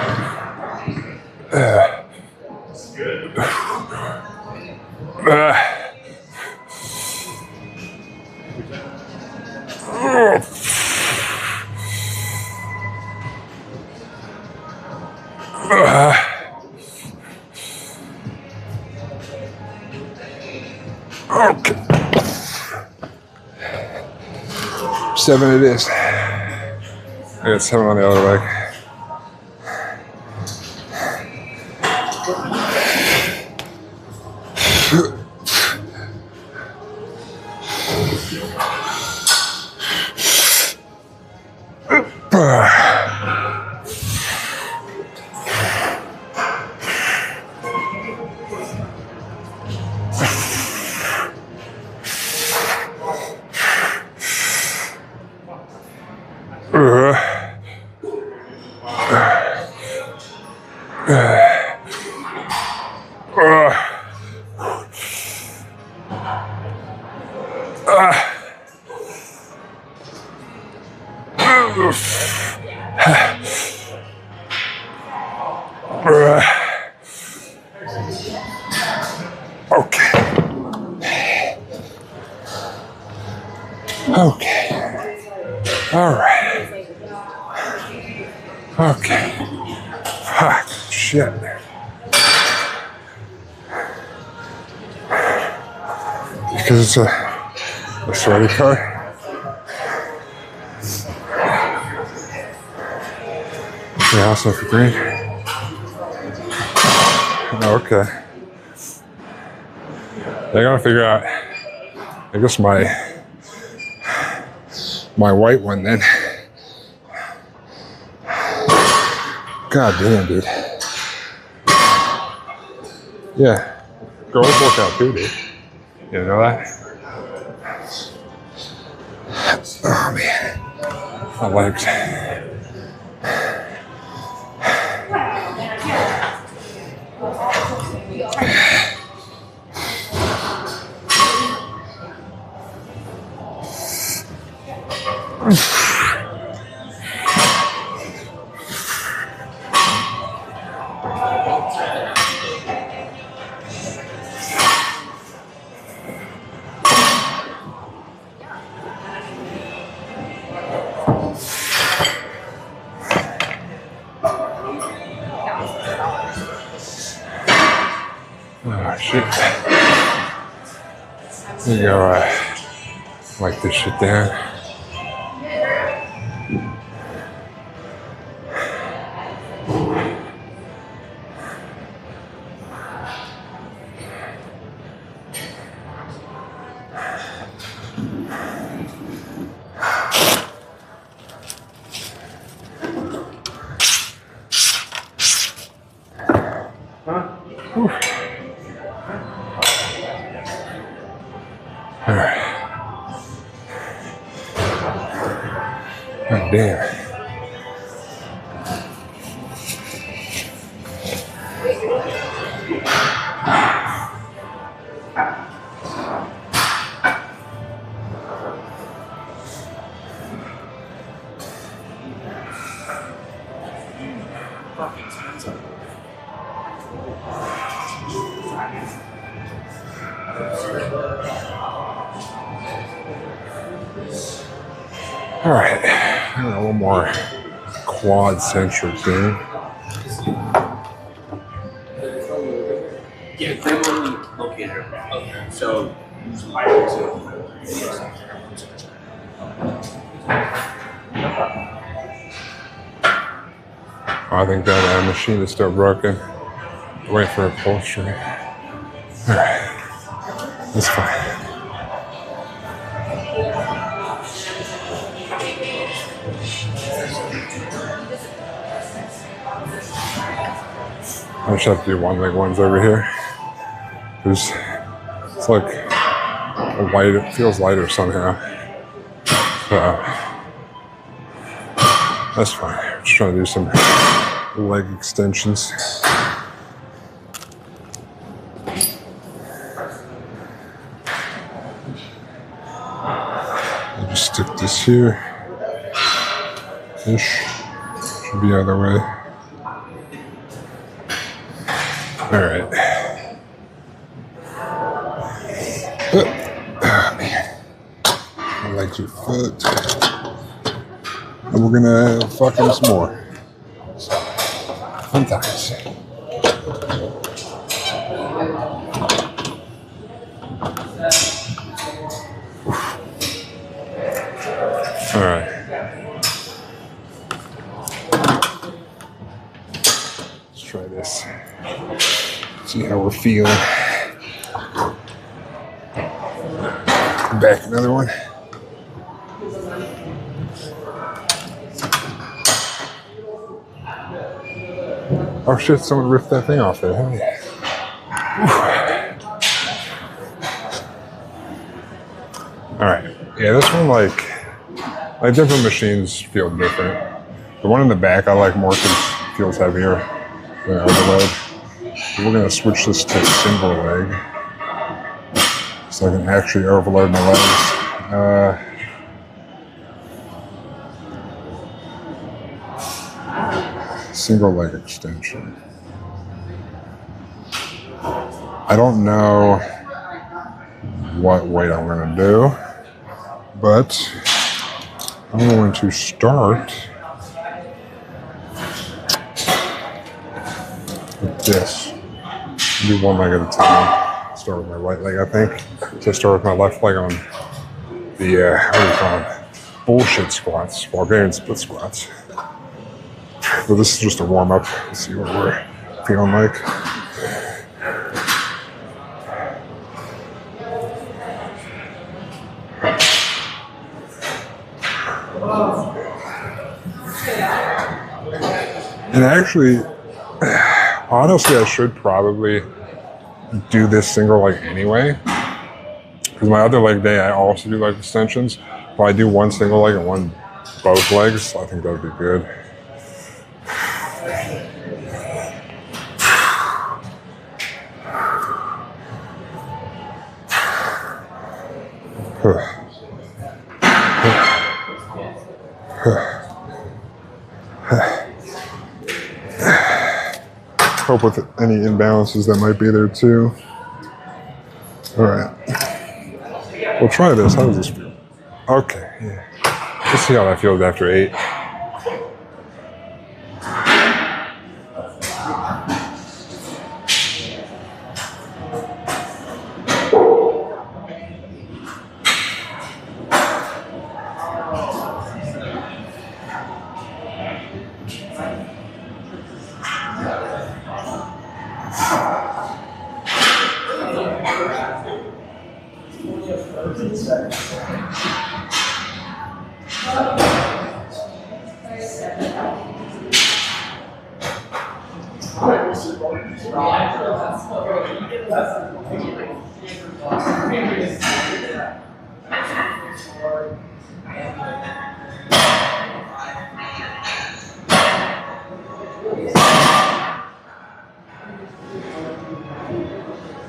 7 it is. I got 7 on the other leg. Okay. Okay. All right. Okay. Fuck. Shit. Because it's a sweaty car. Yeah, also for green. Okay. They're gonna figure out. I guess my white one then. God damn, dude. Yeah. Girls work out too, dude. You know that? Oh man. My legs. Oh shit. You go wipe this shit down. All right. Oh, damn. All right, I got one more quad-centric thing. Yeah, Cleveland locator. Okay. So, I think that machine is still broken. Wait for upholstery. All right, that's fine. I just have to do one leg ones over here. It's like a light, it feels lighter somehow. That's fine. I'm just trying to do some leg extensions. I'll just stick this here. Ish. Should be the other way. All right. Oh, man. My legs are fucked. And we're gonna fuck him some more. So, fun times. All right. Let's try this. See how we're feeling. Back another one. Oh shit, someone ripped that thing off there. Hell yeah. Alright. Yeah, this one like different machines feel different. The one in the back I like more because it feels heavier than overload. So we're gonna switch this to single leg. So I can actually overload my legs. Single leg extension. I don't know what weight I'm going to do, but I'm going to start with this. Do one leg at a time. Start with my right leg, I think. So start with my left leg on the, what do you call them? Bullshit squats, Bulgarian split squats. But this is just a warm up. Let's see what we're feeling like. And actually, honestly, I should probably do this single leg anyway. Because my other leg day, I also do leg extensions. But I do one single leg and one both legs. I think that would be good. Help with any imbalances that might be there too. All right, we'll try this. How does this feel? Okay, yeah. Let's see how that feels after 8.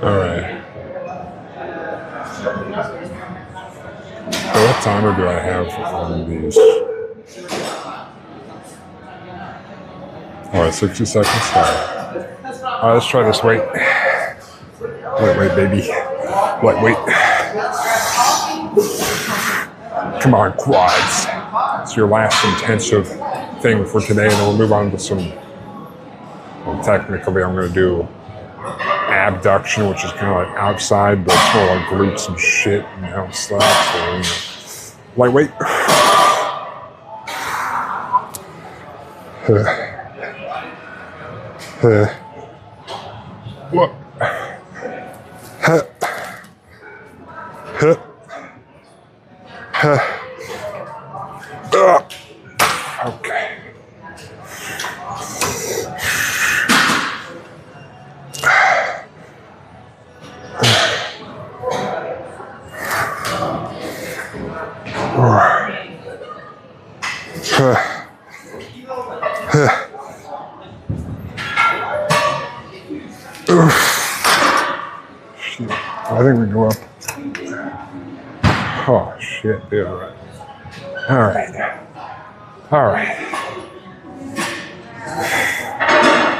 All right. So what timer do I have on these? All right, 60 seconds. All right, let's try this. Wait, baby. Wait. Come on, quads. It's your last intensive thing for today, and then we'll move on to some. Well, technically, I'm going to do abduction, which is kind of like outside, but it's more like glutes and shit and outside. So, lightweight. What? Okay. I think we go up. Oh shit, dude. All right.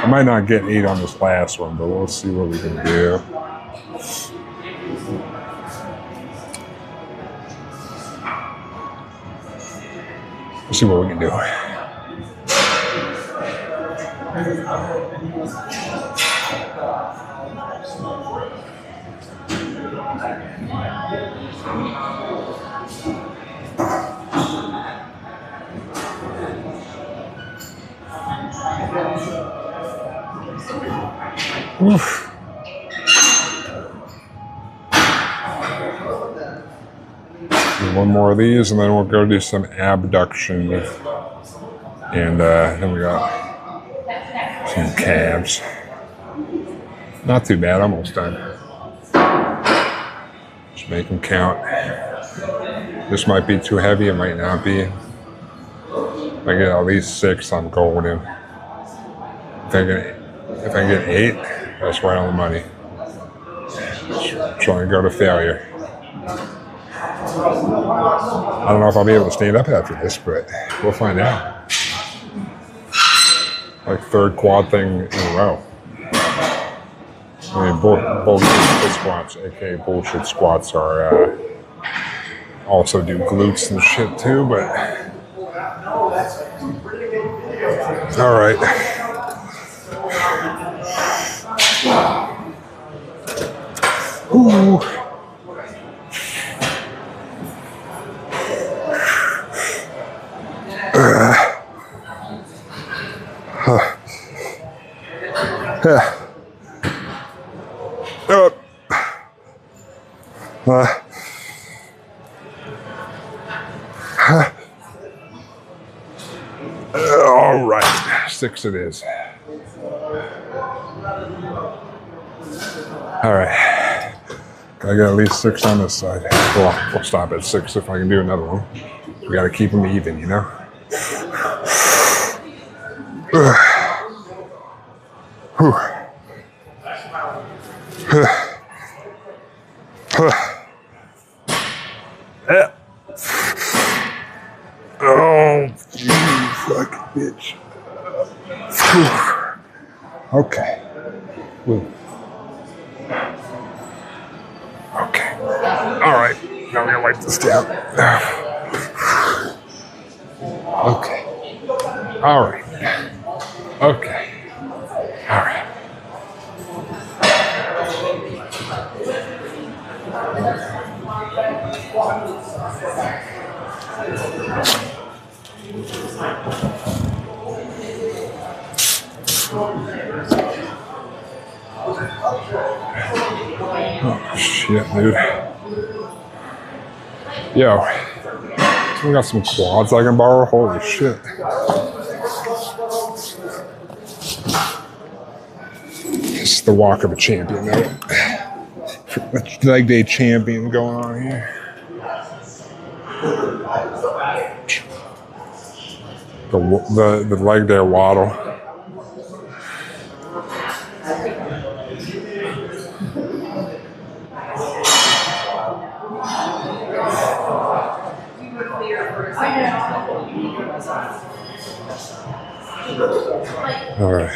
I'm might not get 8 on this last one, but we'll see what we can do. We'll see what we can do. Oof. Do one more of these, and then we'll go do some abduction. And then we got some calves. Not too bad, almost done. Just make them count. This might be too heavy, it might not be. If I get at least 6, I'm golden. If I get 8, that's right on the money. Try and go to failure. I don't know if I'll be able to stand up after this, but we'll find out. Like 3rd quad thing in a row. I mean, bullshit squats, aka bullshit squats, are also do glutes and shit too, but all right. Ooh. All right, 6 it is. All right, I got at least 6 on this side. Well, we'll stop at 6 if I can do another one. We got to keep them even, you know. Oh, you fucking bitch. Okay. Okay. All right. Now we're gonna wipe this down. Okay. All right. Okay. All right. Oh, shit, dude. Yo. We got some quads I can borrow. Holy shit. It's the walk of a champion, though. Leg day champion going on here. The leg day waddle. All right.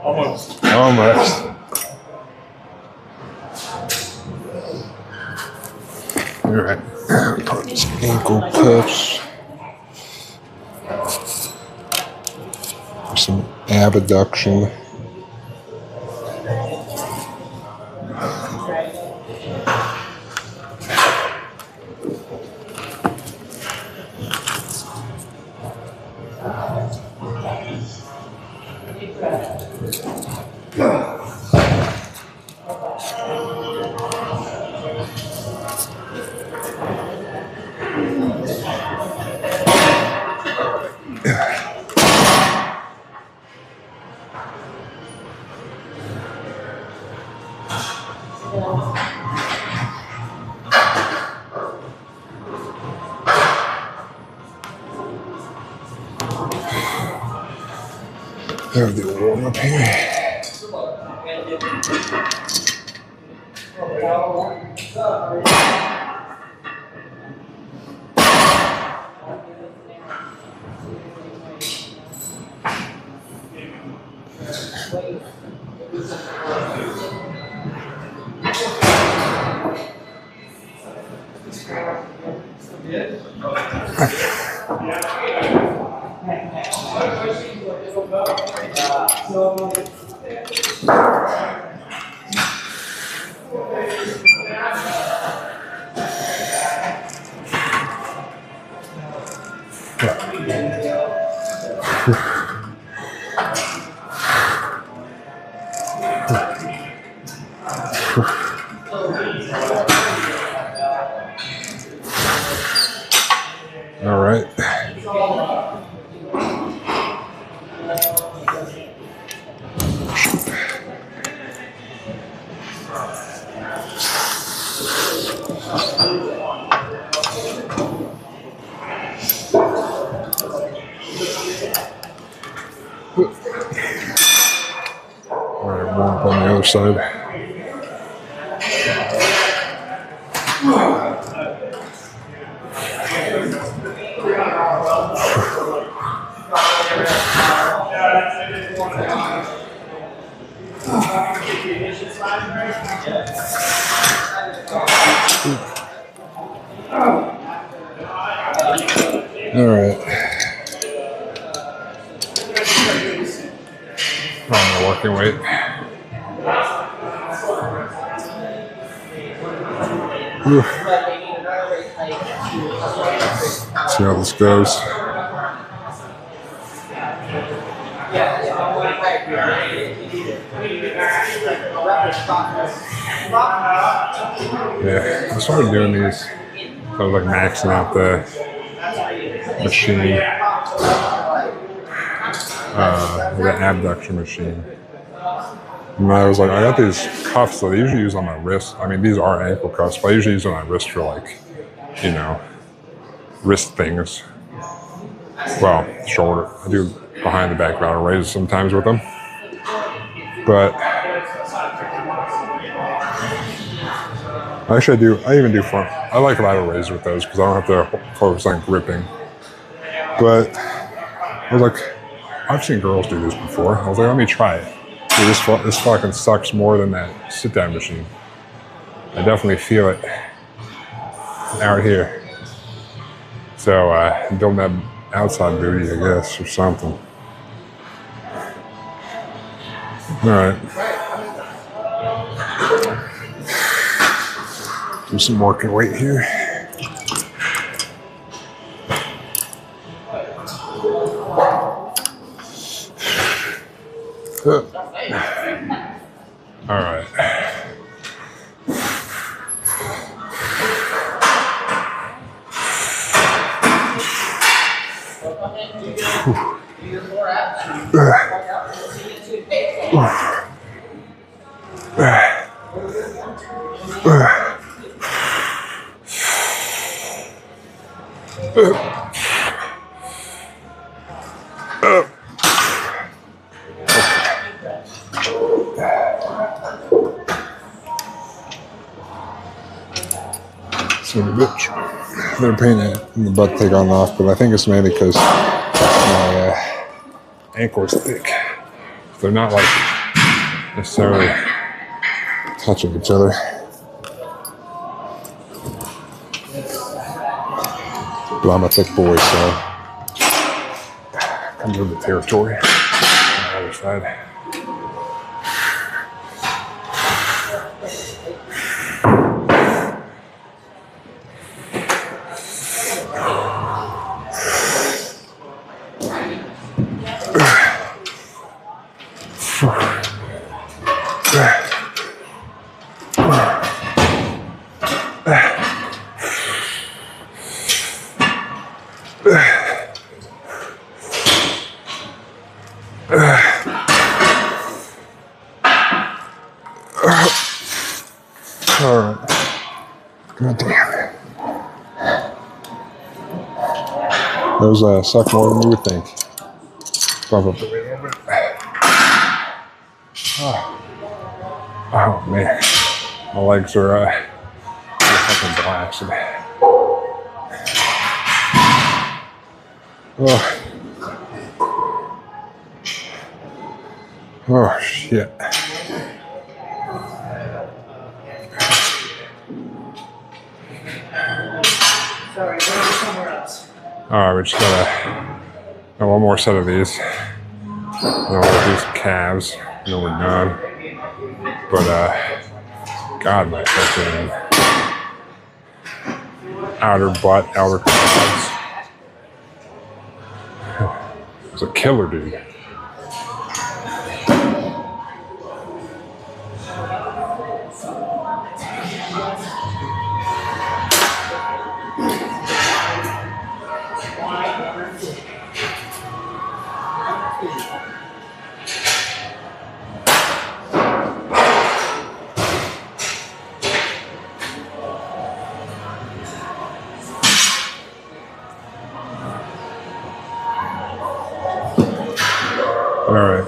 Almost. All right. Ankle push. some abduction. Have the warm up here. All right. All right, warm up on the other side. All right. On the working weight. Whew. See how this goes. Yeah, I started doing these. I was like maxing out the machine, the abduction machine. And I was like, I got these cuffs that I usually use on my wrist. I mean, these are ankle cuffs, but I usually use them on my wrist for like, you know, wrist things. Well, shoulder. I do behind the back lateral raises sometimes with them. But actually I even do front. I like lateral raises with those because I don't have to focus on gripping. But I was like, I've seen girls do this before. I was like, let me try it. Dude, this fucking sucks more than that sit-down machine. I definitely feel it out here. So building that outside booty, I guess, or something. All right. Do some working weight here. All right. Son of a bitch. They're pain in the butt take on off, but I think it's mainly because my ankle is thick. They're not like necessarily touching each other. But I'm a thick boy, so comes with the territory. side. All right. God damn it. That was suck more than you would think. Bump up the weight a little bit. Oh man. My legs are fucking blasted. Oh. Oh shit. Sorry, go somewhere else. Alright, we just got one more set of these. And we'll do some calves. And then we're done. But God, my fucking outer butt, outer quads. It's a killer, dude. All right.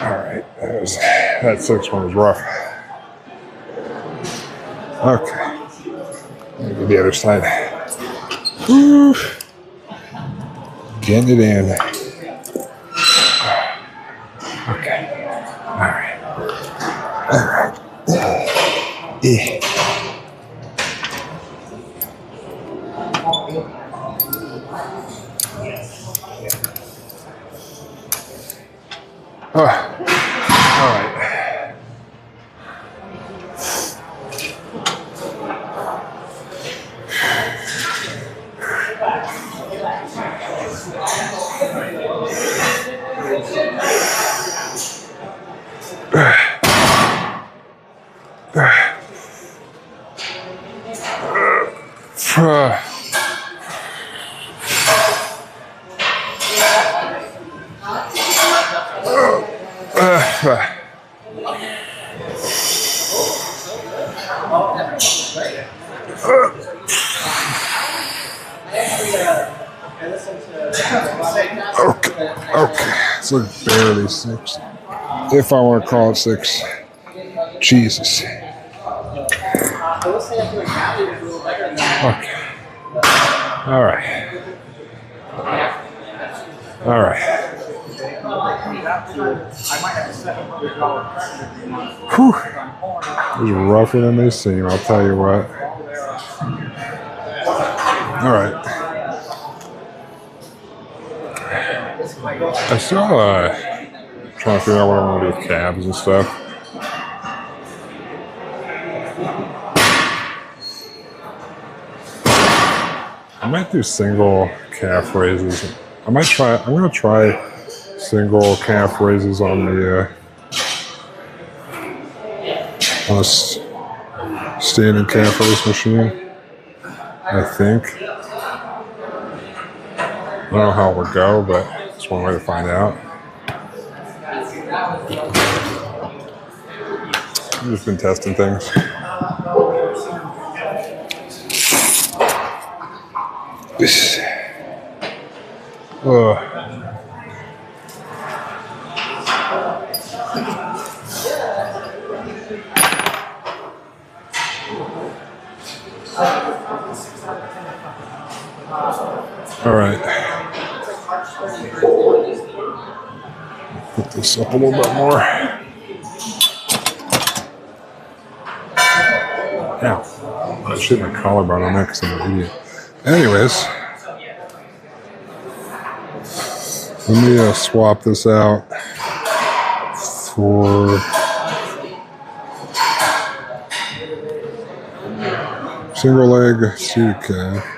Alright, that sixth one was rough. Okay. Maybe the other side. Woo. Getting it in. Okay. Alright. Alright. Yeah. All right. Okay, it's like barely six. If I want to call it six. Jesus. Okay. All right. All right. Whew. It was rougher than they seem, I'll tell you what. All right. I still trying to figure out what I want to do with calves and stuff. I might do single calf raises. I'm gonna try single calf raises on the standing calf raise machine. I think. I don't know how it would go, but it's one way to find out. I've just been testing things. Ugh. All right. Put this up a little bit more. Ow. I should have my collarbone on that because I'm an idiot. Anyways, let me swap this out for single leg seated calf.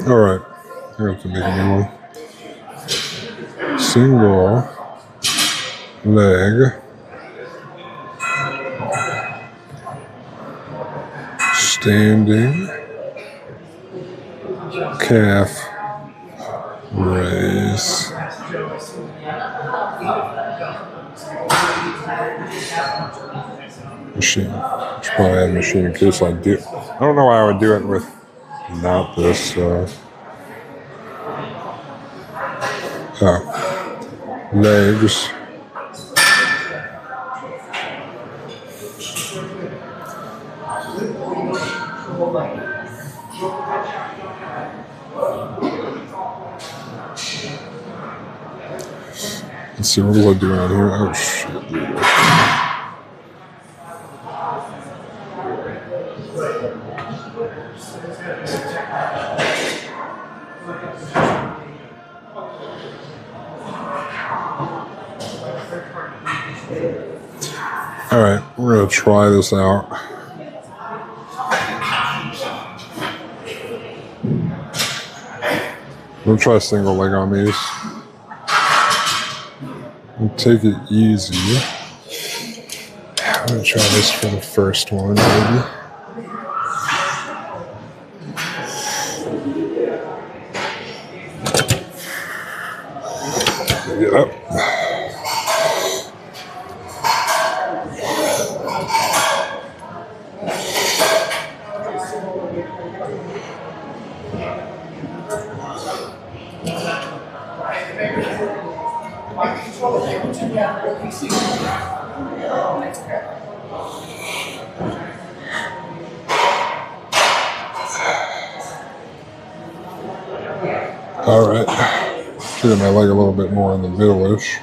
All right, I have to make a new one. Single leg standing calf raise. Machine. Should probably add a machine in case I do. I don't know why I would do it with not this. Legs. Let's see, what was I doing out here? Oh, shit. All right, we're going to try this out. We'll try single leg on these. We'll take it easy. I'm going to try this for the first one, maybe. Get up. All right, get my leg a little bit more in the middle-ish.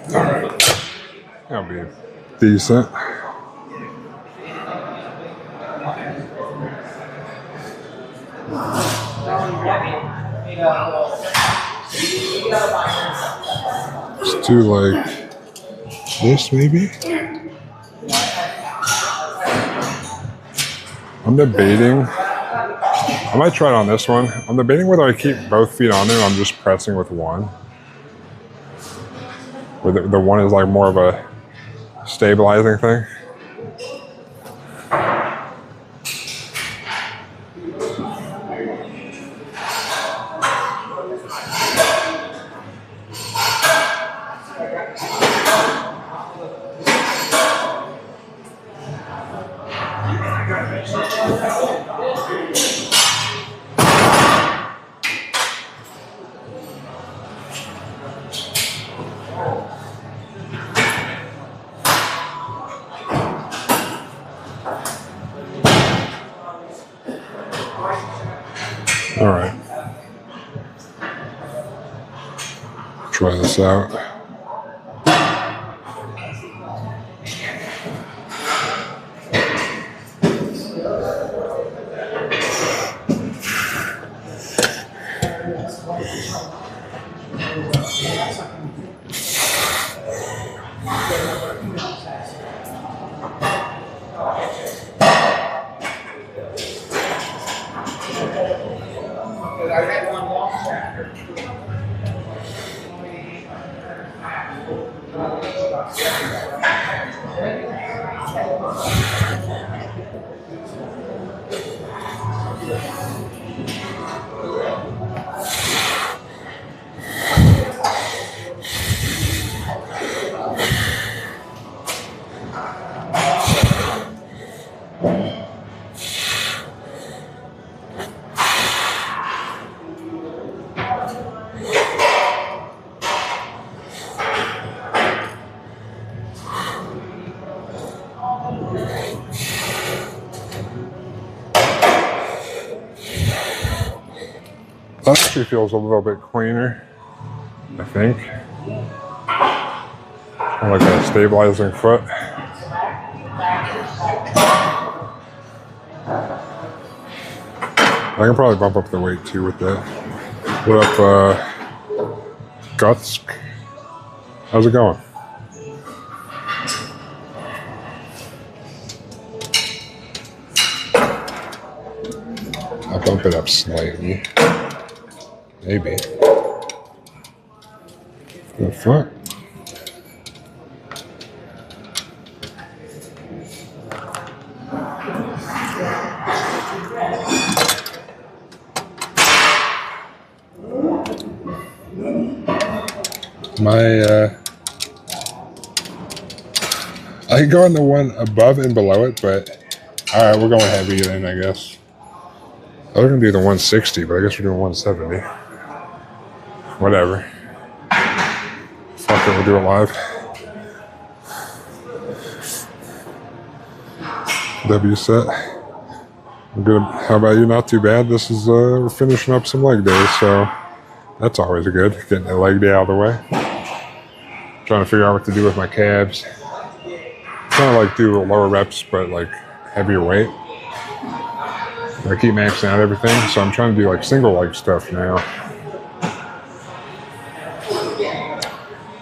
All right, that'll be decent. Let's do like this, maybe. I'm debating. I might try it on this one. I'm debating whether I keep both feet on there or I'm just pressing with one. Where the one is like more of a stabilizing thing. All right. Try this out. That actually feels a little bit cleaner, I think. Kind of like a stabilizing foot. I can probably bump up the weight too with that. What up, Guts? How's it going? I'll bump it up slightly. Maybe. The fuck? I can go on the one above and below it, but alright, we're going heavy then, I guess. I was gonna do the 160, but I guess we're doing 170. Whatever. Fuck it, we'll do it live. W set. I'm good. How about you? Not too bad. This is we're finishing up some leg days, so that's always good. Getting a leg day out of the way. Trying to figure out what to do with my calves. Trying to like do lower reps, but like heavier weight. I keep maxing out everything, so I'm trying to do like single leg stuff now.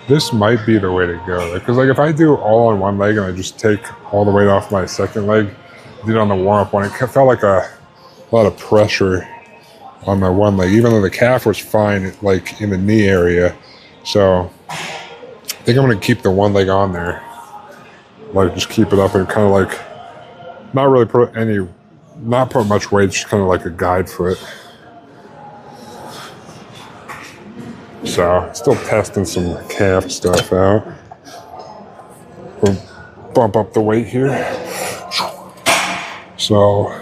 This might be the way to go, because like if I do all on one leg and I just take all the weight off my second leg, did it on the warm-up one, it felt like a lot of pressure on my one leg, even though the calf was fine, like in the knee area. So I think I'm gonna keep the one leg on there, like just keep it up and kind of like not really not put much weight, just kind of like a guide foot. So still testing some calf stuff out. We'll bump up the weight here. So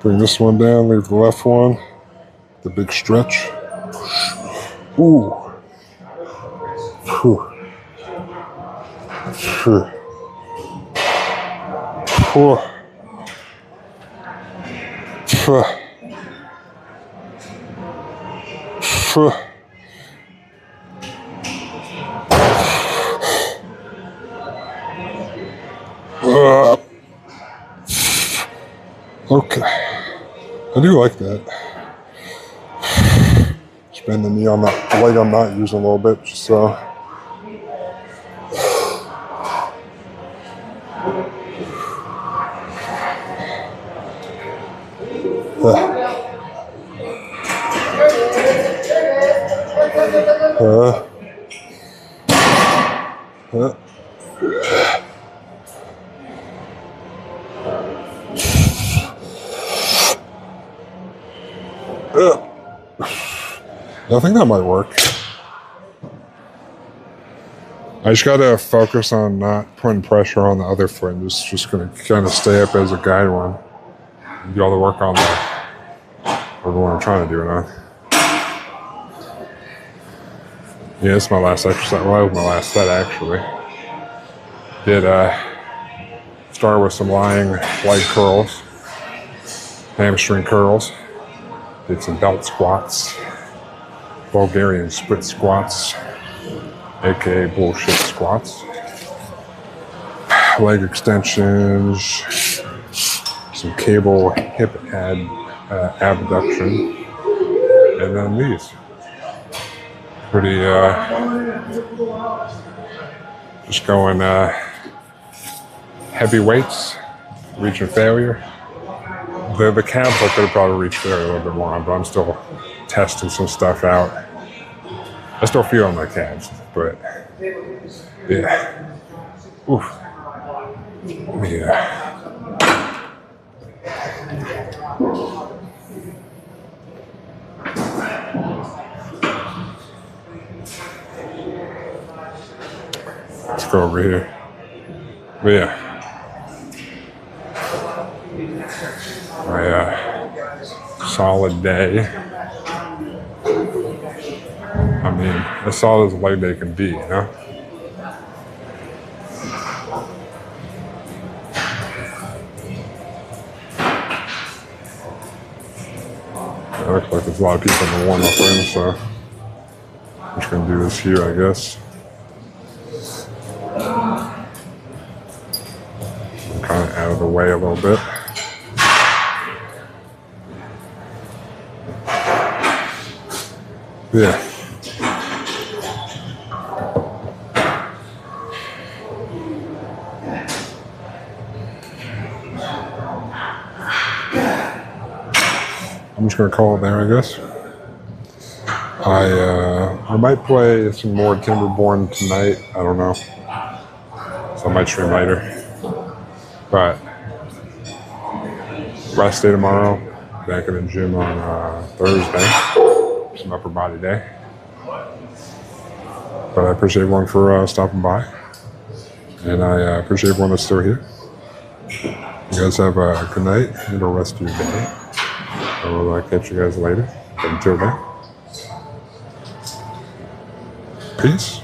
bring this one down, leave the left one. The big stretch. Ooh. Whew. Whew. Whew. Phew. Phew. Okay. I do like that. Just bend the knee on that leg I'm not using a little bit, just so. I think that might work. I just gotta focus on not putting pressure on the other foot and just gonna kind of stay up as a guide one. And do all the work on the what I'm trying to do now. Yeah, it's my last exercise. Well, that was my last set actually. Did start with some lying leg curls, hamstring curls. Did some belt squats, Bulgarian split squats, aka bullshit squats, leg extensions, some cable hip abduction, and then these. Pretty, just going heavy weights, reaching failure. The calves I could have probably reached there a little bit more on, but I'm still testing some stuff out. I still feel on my calves, but yeah. Oof. Yeah. Let's go over here. But yeah. Solid day. I mean, as solid as a leg day can be, you know? It looks like there's a lot of people in the warm-up room, so I'm just going to do this here, I guess. I'm kind of out of the way a little bit. Yeah. I'm just gonna call it there, I guess. I might play some more Timberborn tonight. I don't know. So I might stream later. But rest day tomorrow. Back in the gym on Thursday. Some upper body day. But I appreciate everyone for stopping by. And I appreciate everyone that's still here. You guys have a good night and the rest of your day. I will catch you guys later. But until then, peace.